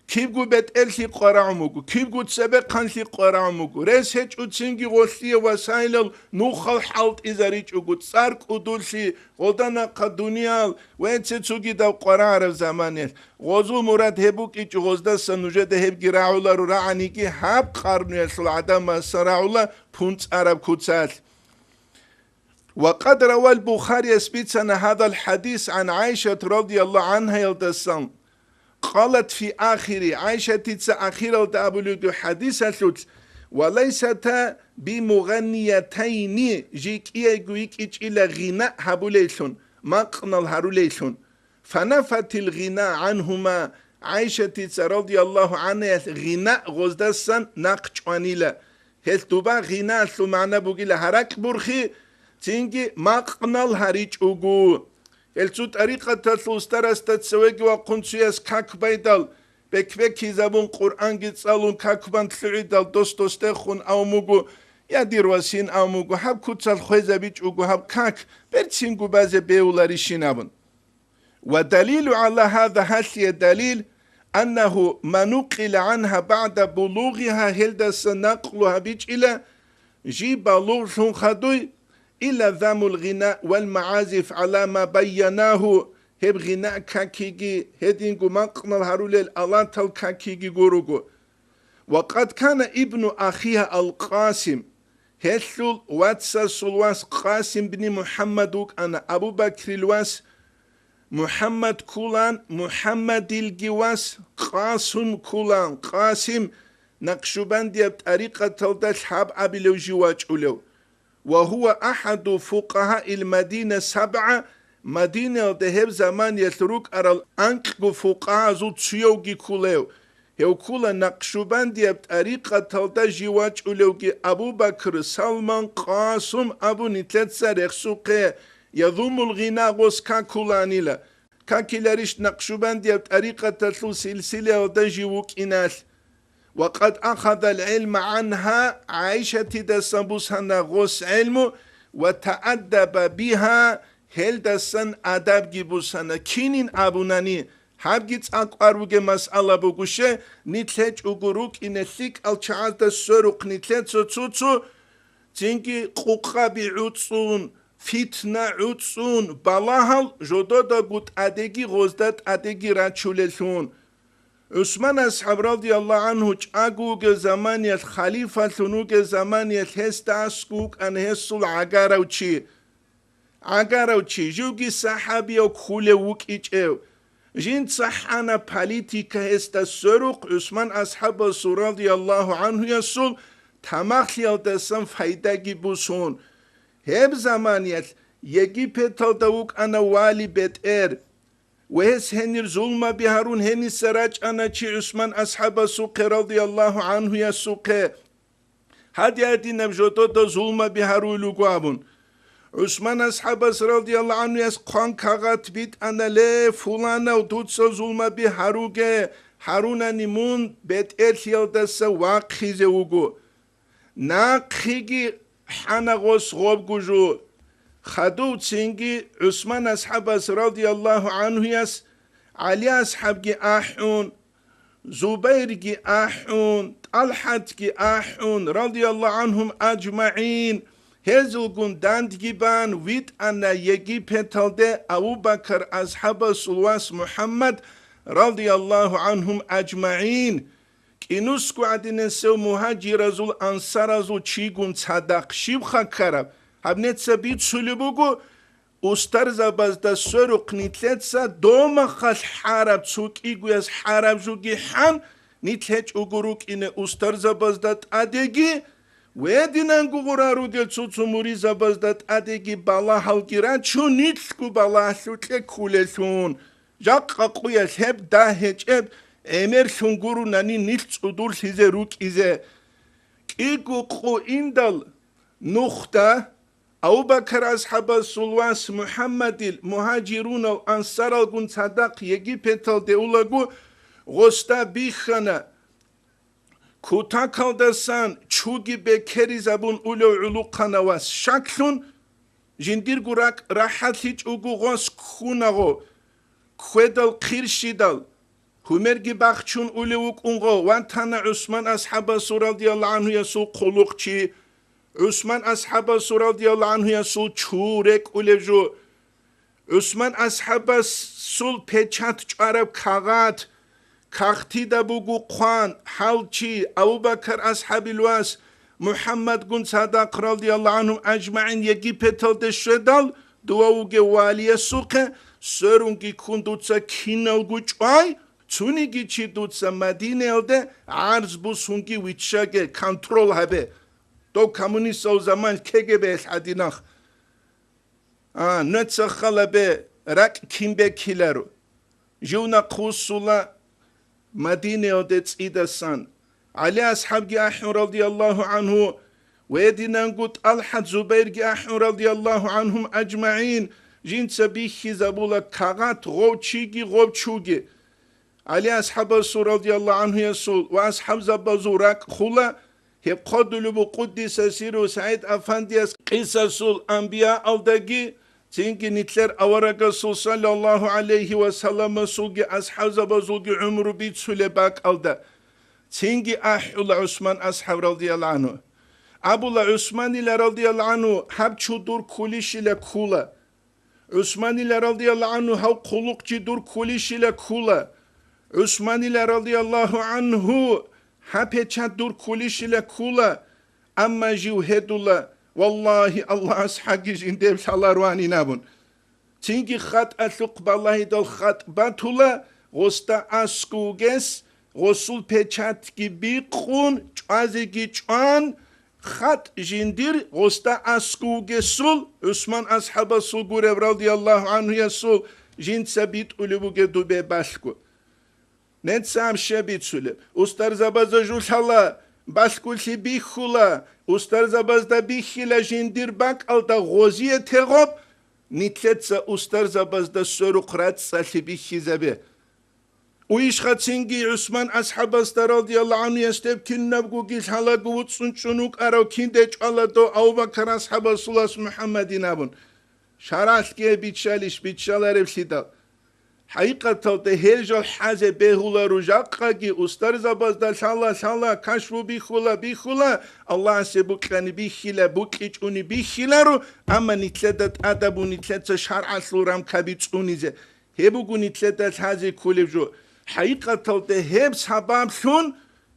كيبغو بيت إلسي قراموكو كيبغو تسبق خانسي قراموكو ريس هيج وتسنجي غوثي وسائل نوخل حالت إذا ريجوكو تسارك ودولسي غلطانا قدونيال وين تسوكي داو قرار زمانيل غوزو مراد هبوك إيج غوزدا سنوجه ده هب جراعولا رو رعنيكي هب قرنو يسل عدم سراعولا پونت عرب كوتسال وقد روى البخاري يثبتنا هذا الحديث عن عائشة رضي الله عنها يلدسان قالت في آخر عائشة تتسا آخر الدابلو حديثة وليست بمغنيتين جيك إيجويك إيج إلى غناء هبوليشون مقنا الهروليشون فنفت الغناء عنهما عائشة تتسا رضي الله عنها غناء غزدسان ناقشوانيلا هل تبا غناء سو معنى بوغيلا هراك برخي تنجي مقنا الهريج أغو التو طريقة تلوسترس تتسويق وقنسياس كاك بيدال بكبكي زبون قرآن جتسالون كاك بان تلعيدال دوستخون أو موغو يدير واسين أو موغو هب كتسال خويزة بيج أغو هب كاك برسينغو بازي بيولاري شنابن ودليل على هذا هسي الدليل أنه ما نقل عنها بعد بلوغها هلدس نقلها بيج إلى جي بلوغ خدوي إلا ذم الغناء والمعازف على ما بيناه هب غناء كاكيجي هدينغو مقنا الهرول الألانتا الكاكيجي غوروغو وقد كان ابن أخيها القاسم هسل واتسا سلواس قاسم بن محمد أنا أبو بكر الواس محمد كولان محمد الجواس قاسم كولان قاسم نقشبندي بطريقة تلدش حاب أبلو جواج أولو وهو أحد فقهاء المدينة 7 مدينة دهب زمان يتروك أرى الأنك فقهاء زو تسيوغي كوليو هو كولا نقشبندي بطريقة تلدا جواج أولوغي أبو بكر سلمان قاسم أبو نتلتسا رخسوقه يضم الغناء غسكا كولانيلا كاكيلاريش نقشبندي بطريقة تلو سلسلة ودجيوك إناس وقد أخذ العلم عنها عائشة دسنبوسنا غس علم وتأدب بها هل دسن أدب جيبوسنا كينين أبوناني هبجيت أقاروغ مسألة بوغوشة نتلج أغروك إنثيك الچعاد السروق نتلج سوتسو تنكي قوقا بعوتسون فتنة عوتسون بلاهل جدودا قد أدگي غزدت أدگي راتشولشون عثمان أصحاب رضي الله عنه چاقوك زمانية خليفة ثنوك زمانية هستاسكوك أن هسول عقارو چي جوكي صحابي وكولي وكيچ او جين صحانا پاليتيكا هستا سروق عثمان أصحاب رضي الله عنه يسول تماخلي الدسان فايداكي بوسون هب زمانية يجي بيتل دوك أنا والي بيت وهس هنير ظلم بهارون هني سراج أنا چي عثمان أصحاب سوق رضي الله عنه يسوق هادي هادي نبجوتو دا ظلم بهارو لقوابون عثمان أصحاب رضي الله عنه يسقان كاغات بيت أنا لي فلانا ودوتسا ظلم بهاروغ هارونا نمون بيت إرثيال دسا واقخيزي وغو ناقخيجي حانا غوص غوب جو خدو تسنجي عثمان أصحاب رضي الله عنه يس علي أصحاب أحون زبير أحون طلحة أحون رضي الله عنهم أجمعين هزلقون داندگيبان ويت أنا يجي بيتلده أبو بكر أصحاب سلواس محمد رضي الله عنهم أجمعين كينوسكو عدين سو مهاجر رزول أنصار رزول چيگون صدق شبخا كرب هبنت سبيت سلبوغو استر زبازده سرق نتلتسا دوما خال حارب تسوك إيگويز حارب جوگي حان نتلت اگروك إنه استر زبازده أدگي ويدينان غورارو دل تسوموري زبازده أدگي بالا حلقيران چو نتلكو بالا حلوكي كولتون جاق قوية هب داهج اب امر سنگورو ناني نتلت ادور سيزه روك إزه إيگو قو إندل نخته أبو بكر أصحاب سلواس محمد المهاجرون والأنصار الجن صدق يجي بيتل دولغو غستا بيخنا كوتا كالدسان چوغي بكري زبون أولو علو قنواس شكلون جندير غراك راحت هيج اوغو غوس كونغو خويدل قيرشيدل همرگي باخچون أولو اونغو وانتانا عثمان أصحاب رضي الله عنه يسو قلوقچي عثمان أصحاب رضي الله عنه يسول چورك أولجو عثمان أصحاب سول پچات چارب كاغات كاختي دبوغو قوان حالچي أبو بكر أصحاب الواس محمد قن صدق رضي الله عنهم أجمعين يجي پتل دشدال دواوغي والي سوق سرونگي كندوتسا كينالغو چواي تونيگي چي دوتسا مدينة ده عرض بوسونگي ويتشاگه كنترول هبه دو كومونيست او زمان KGB الحديناخ نتسخل به رك كيمبه كيلارو جونا قوسولا مدينة ودت إيدسان علي أصحاب أحن رضي الله عنه ويدنا نقول طلحة زبير أحن رضي الله عنهم أجمعين جين سبيخي زبولا كاغات غوتشيجي غوتشوجي علي أصحاب رضي الله عنه يسول وأصحاب زبازو رك خلا هب قدلو بقدس سيرو سعيد أفنديس قصص الأنبياء الدقي تنكي نتلر أورق صلى الله عليه وسلم سوغي أصحاب زبازوغي عمر بيت سلباك الدا تنكي أحول عثمان أصحاب رضي الله عنه أبو عثمان رضي الله عنه هب چودور كوليش لكولا عثمان رضي الله عنه هب قلوق جدور كوليش لكولا عثمان رضي الله عنه هپچات دور كوليش لكولا أما جيو هدولا والله الله أسحاقي جندب سالارواني نابون تنكي خط أثق بالله دل خط باتولا غستا أسكوغس غسول پچات كي بيقون چوازي كي چوان خط جندير غستا أسكوغسول عثمان أصحاب سلغور رضي الله عنه يسول جند سبيت أولوغي دوبي باشكو نتسام شبيت سولب استر زبازا جوشالا باسكولشي بيخولا استر زبازدا بيخيلا جندير باك الدا غوزيه تغوب نتلتسا استر زبازدا سروقرات سالي بيخيزابي ويش خاتسينجي عثمان أصحاب رضي الله عنه يستب كنبغو جيل حالا قوت سنشنوك أراو كندج على دو أو بكر أصحاب الله محمد نابون شاراسكي بيتشالر بسيدا حقيقة تهيجل حاجة بهولا رجاقاقي أستر زبازدا شالا كشفو بيخولا الله سيبوك لاني بيخيلا بوكيج اوني بيخيلا رو أما نتلدت أدب ونتلدت شرع سلورام كبيت اونيزي هبوغو نتلدت حاجة كوليب جو حقيقة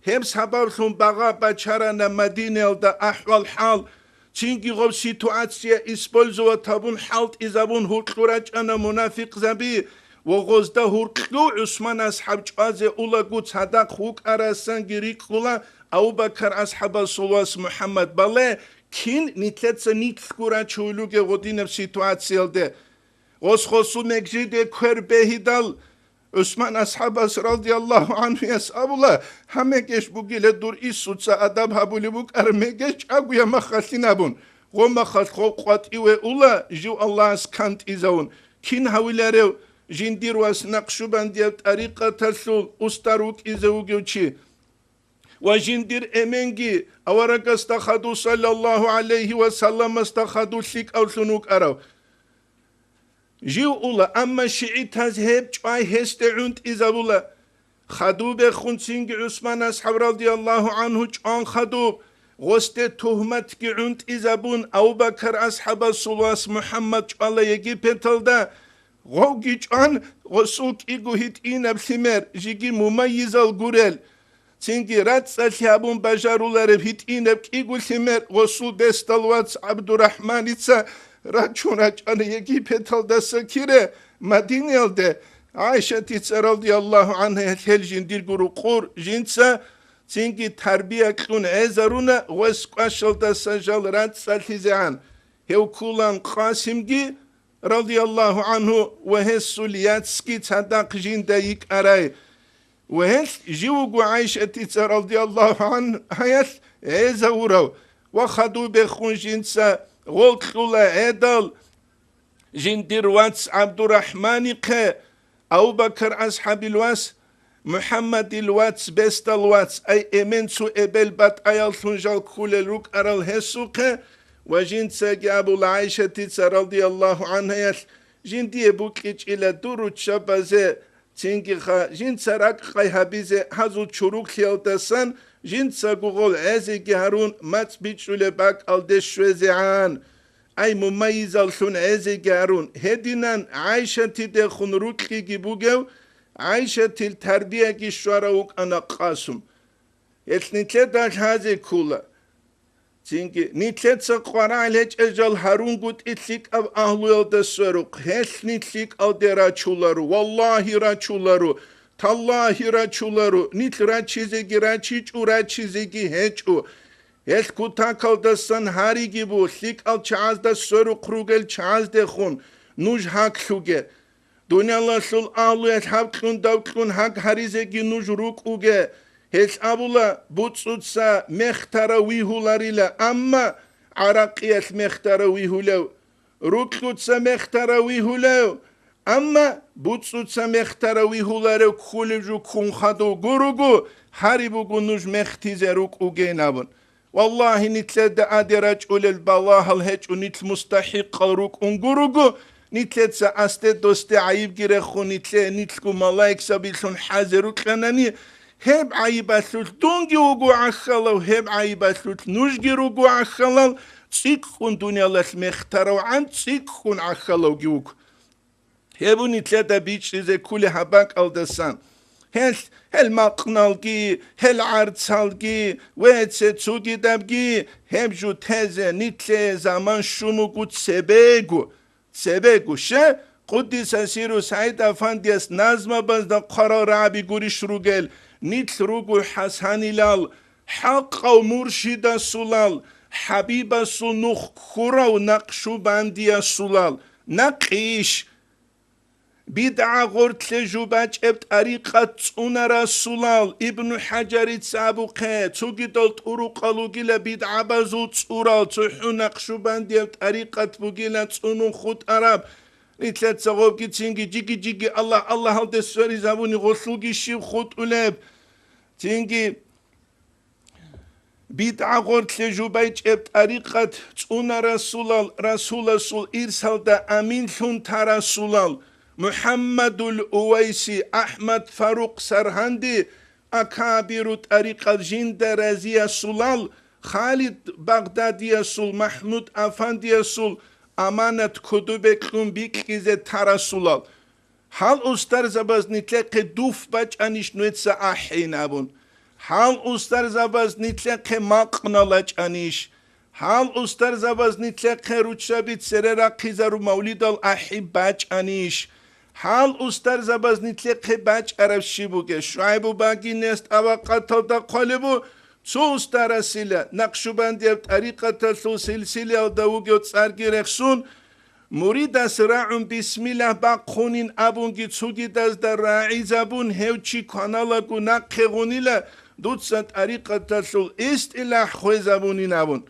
هبس حبابثون بغا بچارنا مدينة دا أحوال حال چينكي غو سيتواتسيا إسبولزوا تابون حالت إزابون هوركلوراج أنا منافق زبي وغوزدا هوركلو عثمان أصحاب جوازي أولا قوت صدق خوك أراسان جريك خولا أو بكر أصحاب صلواس محمد بالله كين نتلتسا نتلكورا چولوغي غودين بسيتواتسيا ده غوز خوصو مكجيده كور بهيدال Osman ashabas radiyallahu anhu yasabullah hamegesh bugile dur isutsa adab habuli buk armegesh aguya makhalinabun goma khatqo qatiwe ula ju Allah's kant izawun kin hawilare jindirwas naqshbandiya tariqa tasul ustaruk izawgevchi wa jindir emengi awaragas takhadu sallallahu alayhi wa sallam astakhadu lik awlunuk araw جيو أولا أما شيعي تزهب جواي هستعونت إزابولا خدوب خونسينج عثمان أصحاب رضي الله عنه جوان خدوب غست تهمت جعونت إزابون أو بكر أصحاب الصلاة محمد جوالا يجي بتلدا غوغي جوان غسوك إيغو هيت إينا بثمر جيجي مميز الغورل سينجي رات ساليابون بجارولار هيت إينا بكيغو ثمر غسو دستالوات عبد الرحمن إتسا Raçuna yeki petalda sakire Madinel'de Ayşe titsa radiyallahu anha helcin guru kur jinsa çünkü terbiye kılın ezaruna vesqaşalda sajal rat saltizan hevkulan Qasimgi radiyallahu anhu ve hesuliyatski tadak jinde yik aray ve hes jivugu Ayşe titsa radiyallahu anha hayat ezavurav ve khadu be khun jinsa غولخولا إدل جندير واتس عبد الرحمن قه أو بكر أصحاب الواس محمد الواتس بست الواتس أي إمنسو إبل بات أيال ثنجال كل الروك أرال هسوقه وجند ساقي أبو العائشة تيتسا رضي الله عنها جندي بوكيج إلى دورو تشابازي تنجي خا جند ساراك خاي هبيزي هزو تشوروك خيالتسان جند ساقوغول عزي جهرون مات بيتشولي باك الدشوزيعان أي مميز الثون عزي جهرون هدينان عايشة تدخون روكي جيبوغو عايشة التربية جيشواروك أنا قاسم يتنتلت هذه كولا تنجي نتلت سقوارا عليك أجل هارون قد إتليك أب أهلو يلدسوروك هل نتليك ألدي راچولارو والله راچولارو Tallahi raçuları, nit raçizegi raçiçu raçizegi heçu. El kutakaldastan hari gibi, lik al çağızda soru krugel çağızde khun, nuj hak şuge. Dünyalar sul ağlı et haklun davklun hak harizegi nuj ruk uge. Hiç abula butsutsa mehtara vihularıyla ama arakiyet mehtara vihulev. Ruklutsa mehtara vihulev. Ama butsutsa mehtara vihuları kuliju kunkhadu gurugu haribugu nuj mehtizeruk ugenabun. Wallahi nitlede adirac ulel balahal heç unitl mustahik ruk ungurugu nitletse aste doste ayib gire khunitle nitlu malaik sabilsun hazeruk lanani hep ayibatlut dungi ugu akhalau hep ayibatlut nuj girugu akhalau tsik khun dunyalas mehtara an tsik khun akhalau giuk. Hebu nitleda biçize kule habak aldasan. Hel maqnalgi, hel artsalgi, ve etse tsugidabgi, hebju teze nitle zaman şunu gut sebegu. Sebegu şe, Kuddis asiru Said Efendiyas nazma bazda karar abi guriş rugel, nitl rugu hasanilal, haqqa murşida sulal, habiba sunuh kurav naqşubandiya sulal, naqiş, bid'a gortle jubac ebt ariqat unara sulal ibn hajarit sabuqe tugidol turuqalugila bid'a bazut ural tuhunaq shuband ebt ariqat bugila tunu khut arab nitlet sagob gitsingi jigi Allah halde sori zabuni goslugi shiv khut uleb tingi bid'a gortle jubac ebt ariqat unara sulal rasulasul irsalda amin thun tara sulal Muhammedul Uweysi, Ahmet Faruk Serhandi, Akabirut Ariqal Jinde Reziye Sulal, Halid Bagdadiye Sul, Mahmud Afandiye Sul, Amanet Kudubeklun Bikkize Tara Sulal. Hal ustar zabaz nitleke duf baç aniş nuetsa ahinabun. Hal ustar zabaz nitleke maqnalaç aniş. Hal ustar zabaz nitleke ruçabit serera qizaru mavlidal ahi baç aniş. Hal ustar zabaz nitleke baç arabşi buge. Şuaybu bagi nest avaqatalda qalibu. Su ustarasıyla Nakşubandiye tarikata su silsile davuge tsargireksun. Muridas ra'un bismillah baqhunin abungi tsugidas da ra'izabun hevchi kanalagu naqegunila dutsat tariqatasul istilah khwezabunin abun.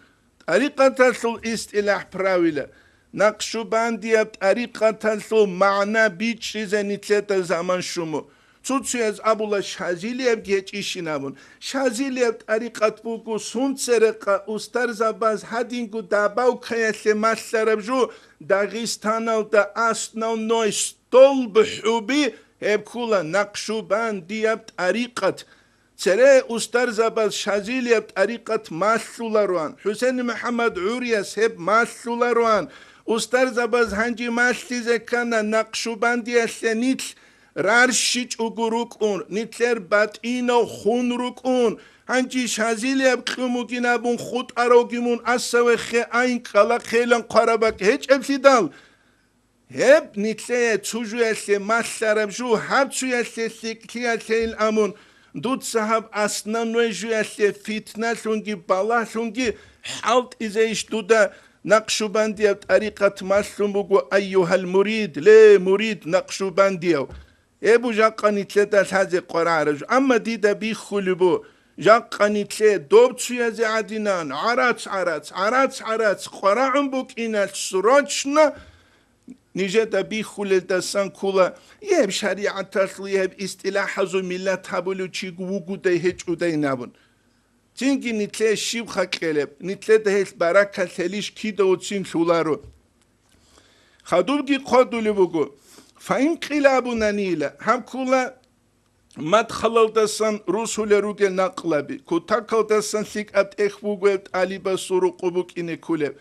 Tariqatasul istilah pravila. Naqshubandiyat tariqatasul ma'na bichize nitleta zaman shumu. Tsutsuyaz abula shaziliyab geçişinabun. Shaziliyab tariqat buku sunsereqa ustar zabaz hadingu dabav kayasle maslarabju Dağistan'da asnavnoy stol bhubi hep kula Nakşubandiyab tariqat. Sere ustar zabaz shaziliyab tariqat masularuan. Hüseyin Muhammed Uriyas hep masularuan. Ustar zabaz hangi maslize kana Nakşubandiyasle nitl Rarşiç ugurukun, nitler batino hunrukun, hangi şaziliyab kumuginabun khut arogimun assa ve khayn kala khelan qarabak hiç efsidal. Hep nitleye tujuyasle maslarabju hapsuyasle sikliyasle amun. Dut sahab asnanojuyasle fitna sungi bala sungi halt izeyiş duda Nakşubandiyav tariqat maslumugu ayyuhal murid le murid Nakşubandiyav. Ebu Jaqqanitle haze qararaj amma dida bi khulubu Jaqqanitle dobtsuya zadinan arats qara'un bukina srochna nije da bi khulda san kula yeb şeriat tasli yeb istilahazu millet habulu çigugu de hiç udaynabun çünkü nitle şiv hakeleb nitle de hiç baraka seliş ki de uçin şularu khadulgi qadulu bugu فإنقلاب نانيلا هم كلا مدخل دسان رسول روج نقلبي كتاكل دسان سيك أت إخوجت علي بسرق قبوك إن كله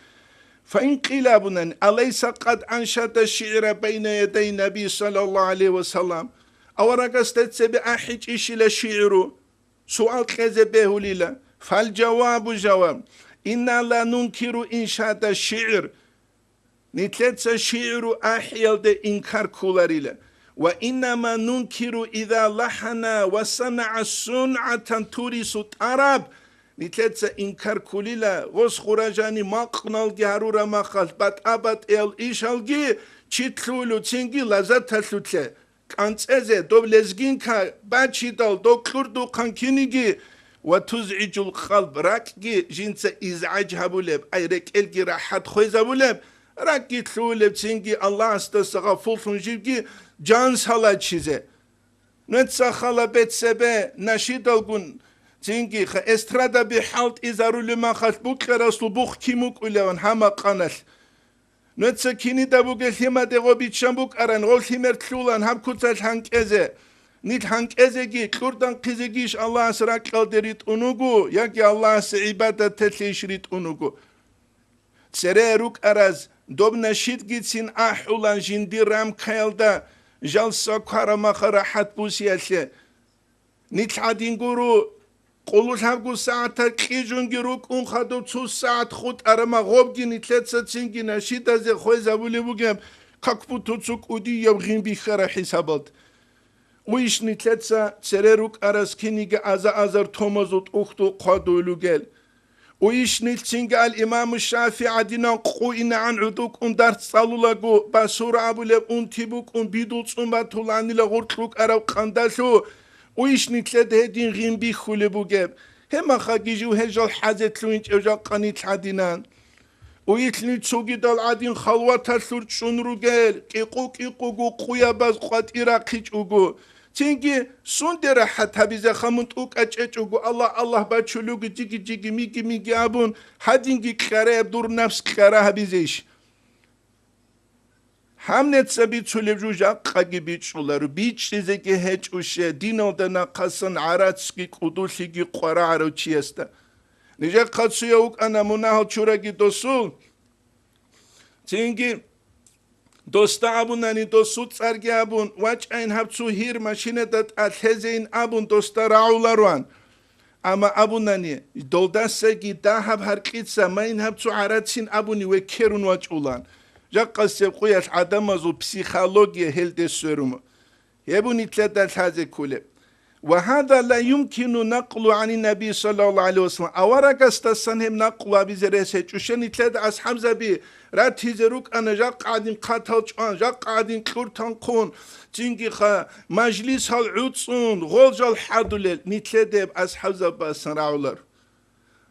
فإنقلاب نان أليس قد أنشد الشعر بين يدي النبي صلى الله عليه وسلم أو رجستت بأحج إيش الشعر سؤال كذبه ليلا فالجواب جواب إنا لا ننكر إنشاد الشعر نتلتس شعر أحيال ده إنكار كولاريلا وإنما ننكر إذا لحنا وصنع صنعة توريس العرب نتلتس إنكار كوليلا غس خراجاني مقنال جهرورا مخال بات أبات إشالجي چيتلولو تنجي لازات تسلوتله كانتزه دو لزگينكا باتشي دال دو كردو كانكينيجي وتزعج القلب راكجي جنس إزعاج هبولب أي ركالجي راحت خويز هبولب Rakki tlule tsingi Allah astasıga fulsun jivgi can sala çize. Netsa khala betsebe naşid algun tsingi estrada bi halt izarul ma khas bukraslu bukh kimuk ulevan hama qanal. Netsa kini da bu gelhima de gobi chambuk aran gol himer tlulan ham kutsal hankeze. Nit hankeze gi kurdan qizigiş Allah asra qalderit unugu yaki Allah as ibadet teşrit unugu. Sereruk araz Dob naşid gitsin ulan jindi ram kayalda jalsa karamaha rahat busiyasle. Nitladin guru qolul havgu saata qijun giruk un khadu 2 saat khut arama gobgi nitletsa tsingi naşid az khoyza bule bugem kakpu tutsuk udi yabgin bi khara hisabalt. Uish nitletsa sereruk aras kinige azar tomazut ukhtu qadulu gel. O iş nilçinge al İmam-ı Şafii adinan qoyina an uduk undar salulagu basura abule untibuk bidulç batulanila gurtluk arav qandalu o iş nitle de din rimbi khulubu geb hema khagiju hejal hazetluinç ojal qanit adinan o itli çogidal adin khalwata sur çunru gel qiqu quyabaz qatira qiçugu Çünkü son derece tabize xamut uk açugu Allah baçulugu cigi migi abun hadingi kare dur nafs kare habiziş. Hamnet sabi çulevjuja qagi çuları biç sizeki heç uşe dinolda naqasan aratski quduligi qara aroçiyesta. Nice qatsuya uk ana munahal çuragi dosul. Çünkü دوستا ابونانی دوسوت سرگی ابون واج این هبچو هیر ماشینه داد اتهزین ابون دوستا راولاروان اما ابونانی دولدستگی ده هب هر قیتسا ما این هبچو عراتسین ابونی و کرون واج اولان جاقاسب قویش عدم ازو پسیخولوژی هلده سرم يبوني ثلاثة هذه كله وهذا لا يمكن نقل عن النبي صلى الله عليه وسلم أورك استسنهم نقل بزرسة وشني ثلاثة أصحاب زبي رات هزروك أنا جاق قاعدين قاتل جان جاق قاعدين كورتان قون تيجي خا مجلس هالعطسون غولجال حدول نتلدب أصحاب زبا سنراولر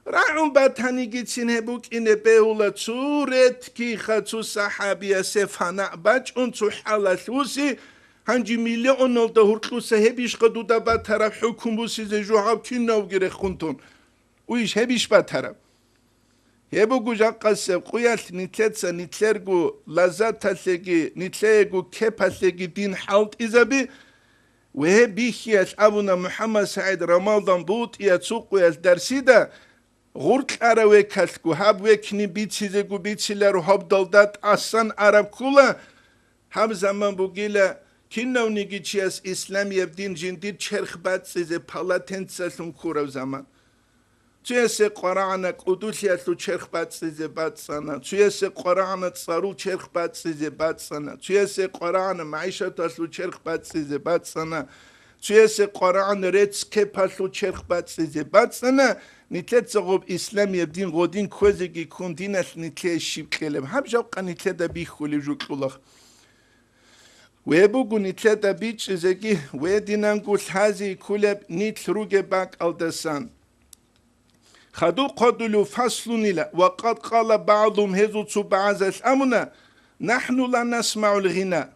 راعون باتاني جيتين هبوك إن بهولا تورت كي خاتو صحابية سفانا باج أنتو حالات وسي هنجي مليون نولده هرقوسه هبيش قدودا با طرف حكم بوسيزه جوهاب كي نوگره خونتون ويش هبيش با طرف هبو گوجا قصب قويات نتلتسا نتلرگو لذات تسلگي نتلرگو كپسلگي دين حالت إزابي وهبيخيش أبونا محمد سعيد رمضان بود يتسوق ويش درسيدا غورك أراوي كسكو هاب ويكني بيتسيزگو بيتسيلارو هاب دولدات أسان عرب كولا هاب زمان بوگيلا كنو نيجيتشياس إسلام يبدين جندير شرخ بات سيزي بالاتين تسلم كورو زمان تيسي قرآن قدوسيات لو شرخ بات سيزي بات سنة تيسي قرآن تصارو شرخ بات سيزي بات سنة تيسي قرآن معيشة لو شرخ بات سيزي بات سنة تيسي قرآن ريتس كيباس لو شرخ بات سيزي بات سنة نتلت زغوب إسلام يبدين غودين كوزيجي كون ديناس نتلت شيب كلم هب جوقا نتلت بيخولي جوك الله ويبوغو نتلتا بيتش زكي ويدينانكو الحازي كولب نتلروغي باك الدسان خدو قدلو فصلوني لا وقد قال بعضهم هزو بعض الأمنا نحن لا نسمع الغناء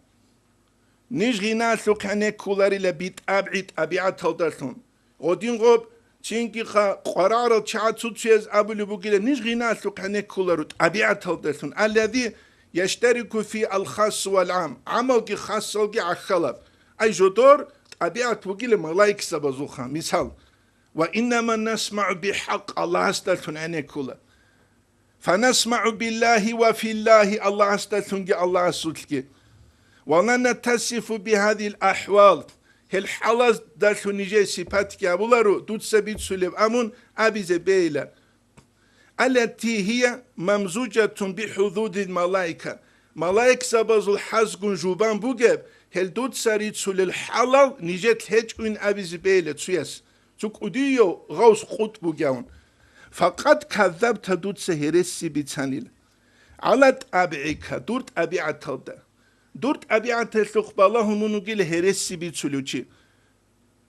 نيش غناء سوكاني كولاري لبيت أبعيد أبيعات هلدرتون غدين غوب چينكي قرار تشعاتو تشيز أبولو بوغيلا نيش غناء سوكاني كولارو أبيعات هلدرتون الذي يشترك في الخاص والعام عمل خاص عخلب أي جدور طبيعة وقيل ملايك سبزوخا مثال وإنما نسمع بحق الله استلتون عيني كله فنسمع بالله وفي الله الله استلتون الله سلتك ولا نتصف بهذه الأحوال الحالة دلتون نجي سيباتك أبولارو دوت سبيت سلب أمون أبي زبيلة التي هي ممزوجة بحدود الملائكة ملائكة سبز الحزق جوبان بوجب هل دوت سريت سل الحلال نجت هجون أبي زبيلة تسيس تك أديو غوص قط بوجاون فقد كذبت دوت سهرسي بتسانيل على أبيك دورت أبي عتلدا دورت أبي عتلق بالله منوجل هرسي بتسلوشي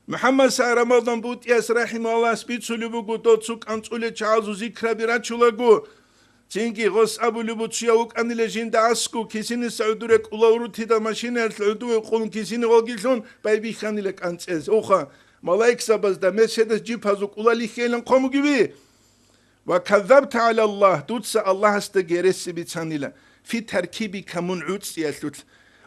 محمد سعر رمضان بود ياس رحمه الله سبيت سلوبو دوتسوك أنتولي تعالو ذكرى براتشولغو تينكي غص أبو لبو تشيوك أني لجين دعسكو كيسيني سعودورك أولورو تيدا ماشينة السعودو يقولون كيسيني والجيشون بايبي خاني لك أنتز أوخا ملايك سبز دا مرسيدس جيب هزوك أولا لي خيلن قومو جبي وكذبت على الله دوتسا الله استغيرسي بيتانيلا في تركيبي كمون عودس يسلوت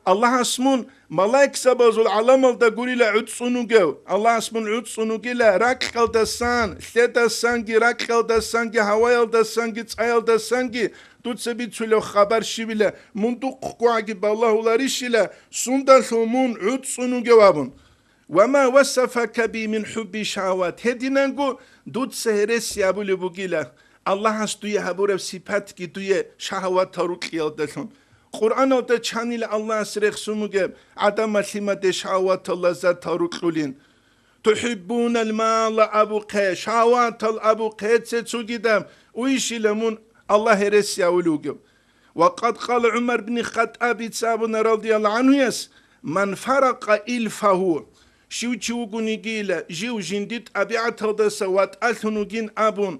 الله اسمون ملايك سبزول علامل دا غوريلا عدسونو جو الله اسمون عدسونو جيلا راكل دسان ثلاثة سانجي راكل دسانجي هوايل دسانجي تايل دسانجي دوت سبيت سلو خبر شبيلا منطق قواعي بالله لاريشيلا سوندا ثمون عدسونو جوابون وما وصفك بي من حب شهوات هدينانغو دوت سهرس يابو لبوغيلا الله استوي هبور صفات كي توي شهوات تروقيل دسون قرآن دا چانيل الله سرخ سموغب عدم سيمة شهوات اللذات تروقلين تحبون المال أبو قي شهوات الأبو قي تسوغيدم ويشي لمون الله رس يولوغب وقد قال عمر بن الخطاب تسابنا رضي الله عنه يس من فرق إلفه شو تشوغوني جيلا جيو جنديت أبيعت هذا سوات أثنوغين أبون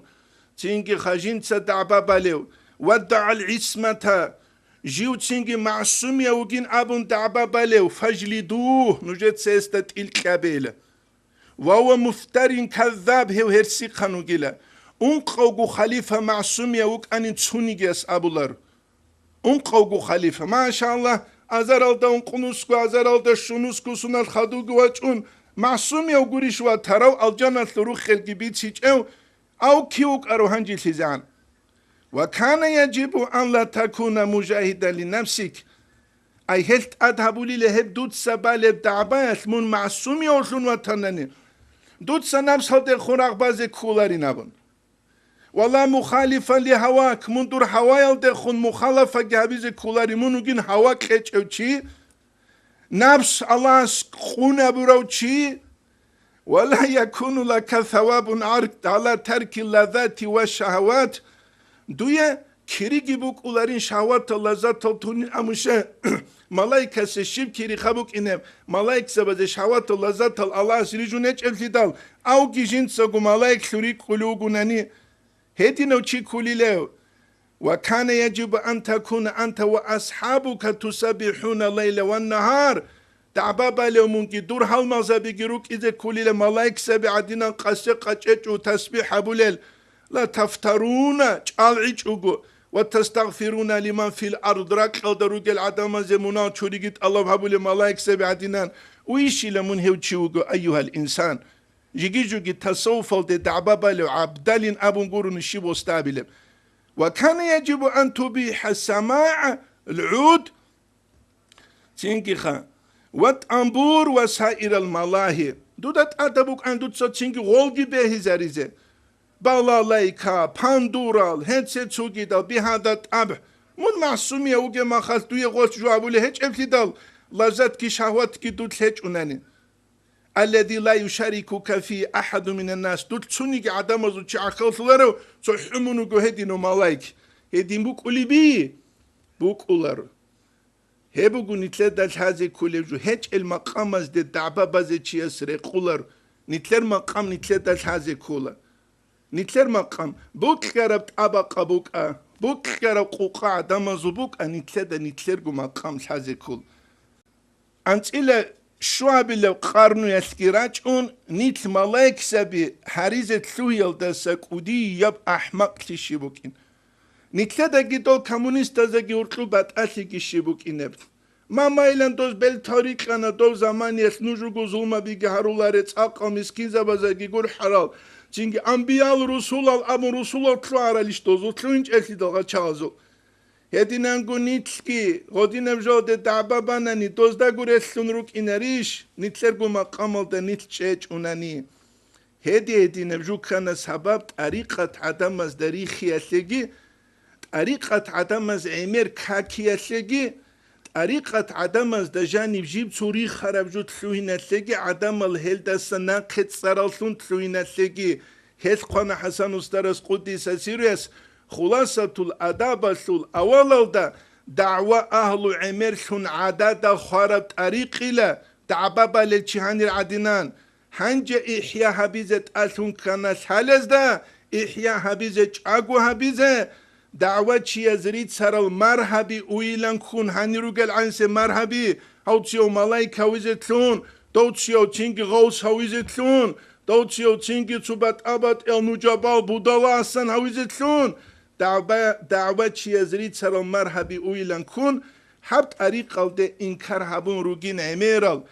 تينجي خاجين تدعبا باليو ودع العصمة جيو تينجي معصوم يوغين أبون دعبا باليو فجلدوه نجد سيستت الكابيلة وهو مفترين كذاب هو هرسي خانوغيلا انقوغو خليفة معصوم يوغ أني تسونيجيس أبولار انقوغو خليفة ما شاء الله أزرالدا انقنوسكو أزرالدا شنوسكو سنال خدوغو وچون معصوم يوغوريش واتراو الجنة لروخ خلقي بيتسيج أو كيوك أروهانجي تيزان وكان يجب أن لا تكون مجاهدا لنفسك أي هلت أدهبولي لهب دوت سبالب دعبايت من معصومي أولون وطنني دوت سنبس هده خراق بازي كولاري نابن والله مخالفة لهواك من دور هوايل دخون مخالفة جهبيز كولاري منو جين هواك خيچ او چي نفس الله خونه برو چي ولا يكون لك ثواب عرق على ترك اللذات والشهوات دوية كيريجي بوك اولارين شهوات اللذات تلتوني اموشه ملايكة سشيب كيري خبوك انم ملايك سبز شهوات اللذات الله سريجو نيچ الفدال او جيجين ساقو ملايك سوريك قلوغو ناني هدي نوچي كولي لو وكان يجب أن تكون أنت وأصحابك تسبحون الليل والنهار تعبابا لو منكي دور هالمازا بيجروك إذا كولي لملايك سبعدنا قاسي قاچيچ وتسبيح بوليل لا تفترون چالعيچ وتستغفرون لمن في الأرض راك قدروك العدم زمنا چوريگيت الله بابولي ملايك سبعدنا ويشي لمن هوچيوغو أيها الإنسان جيجي تصوفل دي دعبابا لو عبدالين أبو نقولو نشيب وستابلم وكان يجب أن تبيح السماع العود تنكيخا والطنبور وسائر الملاهي دودت أدبوك أن دودت تنكي غولجي بيه زاريزي بالالايكا باندورال هنسي تسوكي دال بهذا أب من معصومية وجه ما خلط دوية غوش جوابولي هيج ابتدال لذات كي شهوات كي دوت هيج أناني الذي لا يشاركك في أحد من الناس دوت تسونيك عدم زو تشي عقلت لرو تحمونو جو هدينو ملايك هدين بوك أولي بي بوك أولارو هبوغو نتلر دال هازي كولي جو هيج المقام از دي دعبا بازي چي اسري قولارو نتلر مقام نتلر دال هازي كولا نتلر مقام بوك كربت أبقى بوك بوك كرب قوقا عدم زو بوك نتلر جو مقام هازي كول أنت إلا شو بلو قارنو يسكيراج اون نيت ملايك سبي حريزة ثويل دسك ودي يب أحمق تشيبوكين نيت لدا جدول كمونيست زاجي ورطلبات أثيكي شيبوكين نبت ما مايلان دوز بل تاريخ أنا دول زمان يسنوجو غزولما بيجي هارولاريت أقا مسكين زبازاجي قول حرال چينجي أنبياء الرسول الأمر رسول الطلع ليش دوزو تلوينج أثي دلغا چازو هدينانگو نيتسكي غودينم جودة دعبابانا نيتوز دا غوريسلون روك إناريش نيتلرگو مقامل دا نيتشيج أوناني هدينم جو كان سبب طريقة عدم از داريخي أسلگي طريقة عدم از عمير كاكي أسلگي طريقة عدم از دا جانب جيب سوري خراب جو تلوهين أسلگي عدم الهل دا سناقت سرالسون تلوهين أسلگي هل قوانا حسن استرس قدس سيريس خلاصة الأداب الأول دا دعوة أهل عمر شن عدد خرب طريق إلى دعبابا للشهان العدنان هنجا إحياء حبيزة أسون كانت حالز دا إحياء حبيزة أقوى حبيزة دعوة چي زريد سر المرحبي ويلان كون هنروغل عنس مرحبي هاو تشيو ملايكا ويزتلون دو تشيو تنك غوص هاويزتلون دو تشيو تنك تبات أبات النجابال بودالا أسان هاويزتلون دعوة چي زريد سر المرحبي ويلان كون حبت أريقال ده إنكار هبون روغين عمير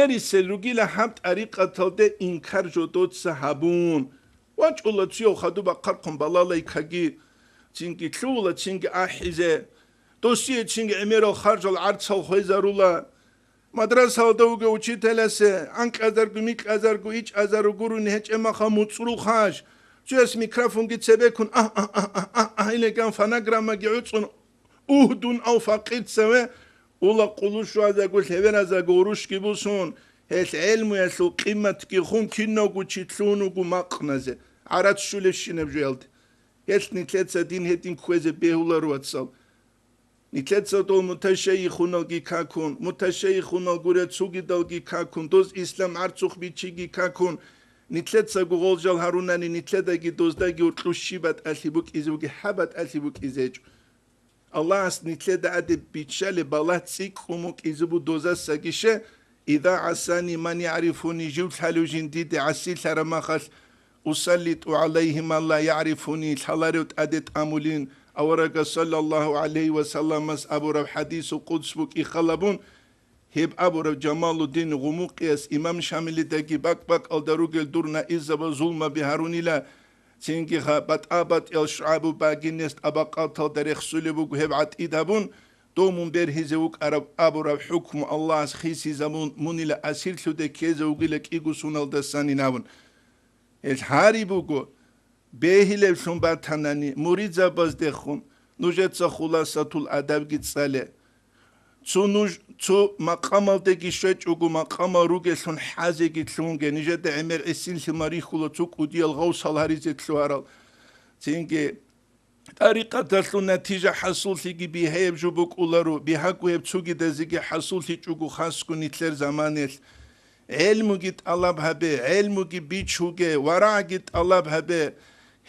السلروغيلا حبت أريقال ده إنكار جدود سهبون واج الله تشيو خدو بقرقم بلالاي كاجي تشينكي تلولا تشينكي أحيزة دوسيه تشينكي عميرو خارج العرض خويزارولا مدرسة دوغو وچي تلسه انك ازرگو ميك ازرگو ايچ ازرگو نهج اما خمود صلو خاش جوس ميكروفون جيت سبيكون إلي كان فناغراما جيوتسون دون او فقيد سوى ولا قلوشو ازرگو سيبين ازرگو روشكي بوسون هيس علمو يسو قيمتكي خون كينوغو چيتلونوغو مقنزه عرات شولشي نبجو يلد هيس نتلتسا دين هيتين كويزة بيهولا رواتسال نتلتسا دول متشيخون الگي كاكون متشيخون الگوريت سوگي دلگي كاكون دوز اسلام عرصوخ بيچيگي كاكون نتلتسا غول جال هاروناني نتلتاگي دوزداگي ورتلوشي بات أليبوك إزوگي حبات أليبوك إزيجو الله اس نتلتا أدي بيتشالي بالات سيك خموك إزبو دوزا ساگيشه إذا عساني من يعرفوني جوت حلو جنديد عسيل هرماخش أسلط عليهم الله يعرفوني الحلاريوت أدت أمولين أورق صلى الله عليه وسلم أبو رب حديث قدس بك إخلبون هب أبو رب جمال الدين غموقيس إمام شامل دقي بك الدروغل دورنا إزا بظلم بهاروني لا цинги батабат ел шабу багинест абақалтал дарехсулебу гуҳебат идабун домун берхизеук араб абурав хукм Аллахс хиси замун мунила асирлуде кезеугила кигусуналдасани навун эл харибугу бехилев шумбатанани муридзабаз дехун нужеца хуласатул адабги цале цу мақамалдеги шечугу мақама ругелун хазеги тлунге нижеде эмер эсилхимарихула цук удиал гавсаларизе тлуарал цинге طريقة نتيجة حصول ثقي بهيب جبوك أولارو بحقو هيب تسوغي دزيجي حصول ثقو خاصكو نتلر زمانيل علمو جيت الله بهبه علمو جي بيتشوغي ورع جيت الله بهبه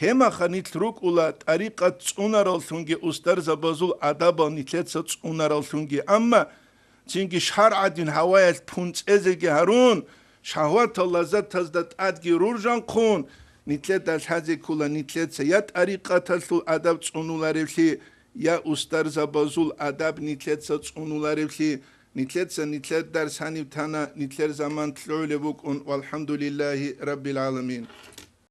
هما خانيت روك أولا طريقة تسونارال ثونجي أستر زبازول أدابا نتلت ستسونارال ثونجي أما تنجي شهر عدين هوايل تونس ازيجي هارون شهوات الله زد تزدد أدجي رورجان قون نتلت الحزي كولا نتلت سيات طريقة تلو أداب تسونولاريفلي يا أستر زبازول أداب نتلت ستسونولاريفلي نتلت درس هاني بتانا نتلت زمان تلو لبوك والحمد لله رب العالمين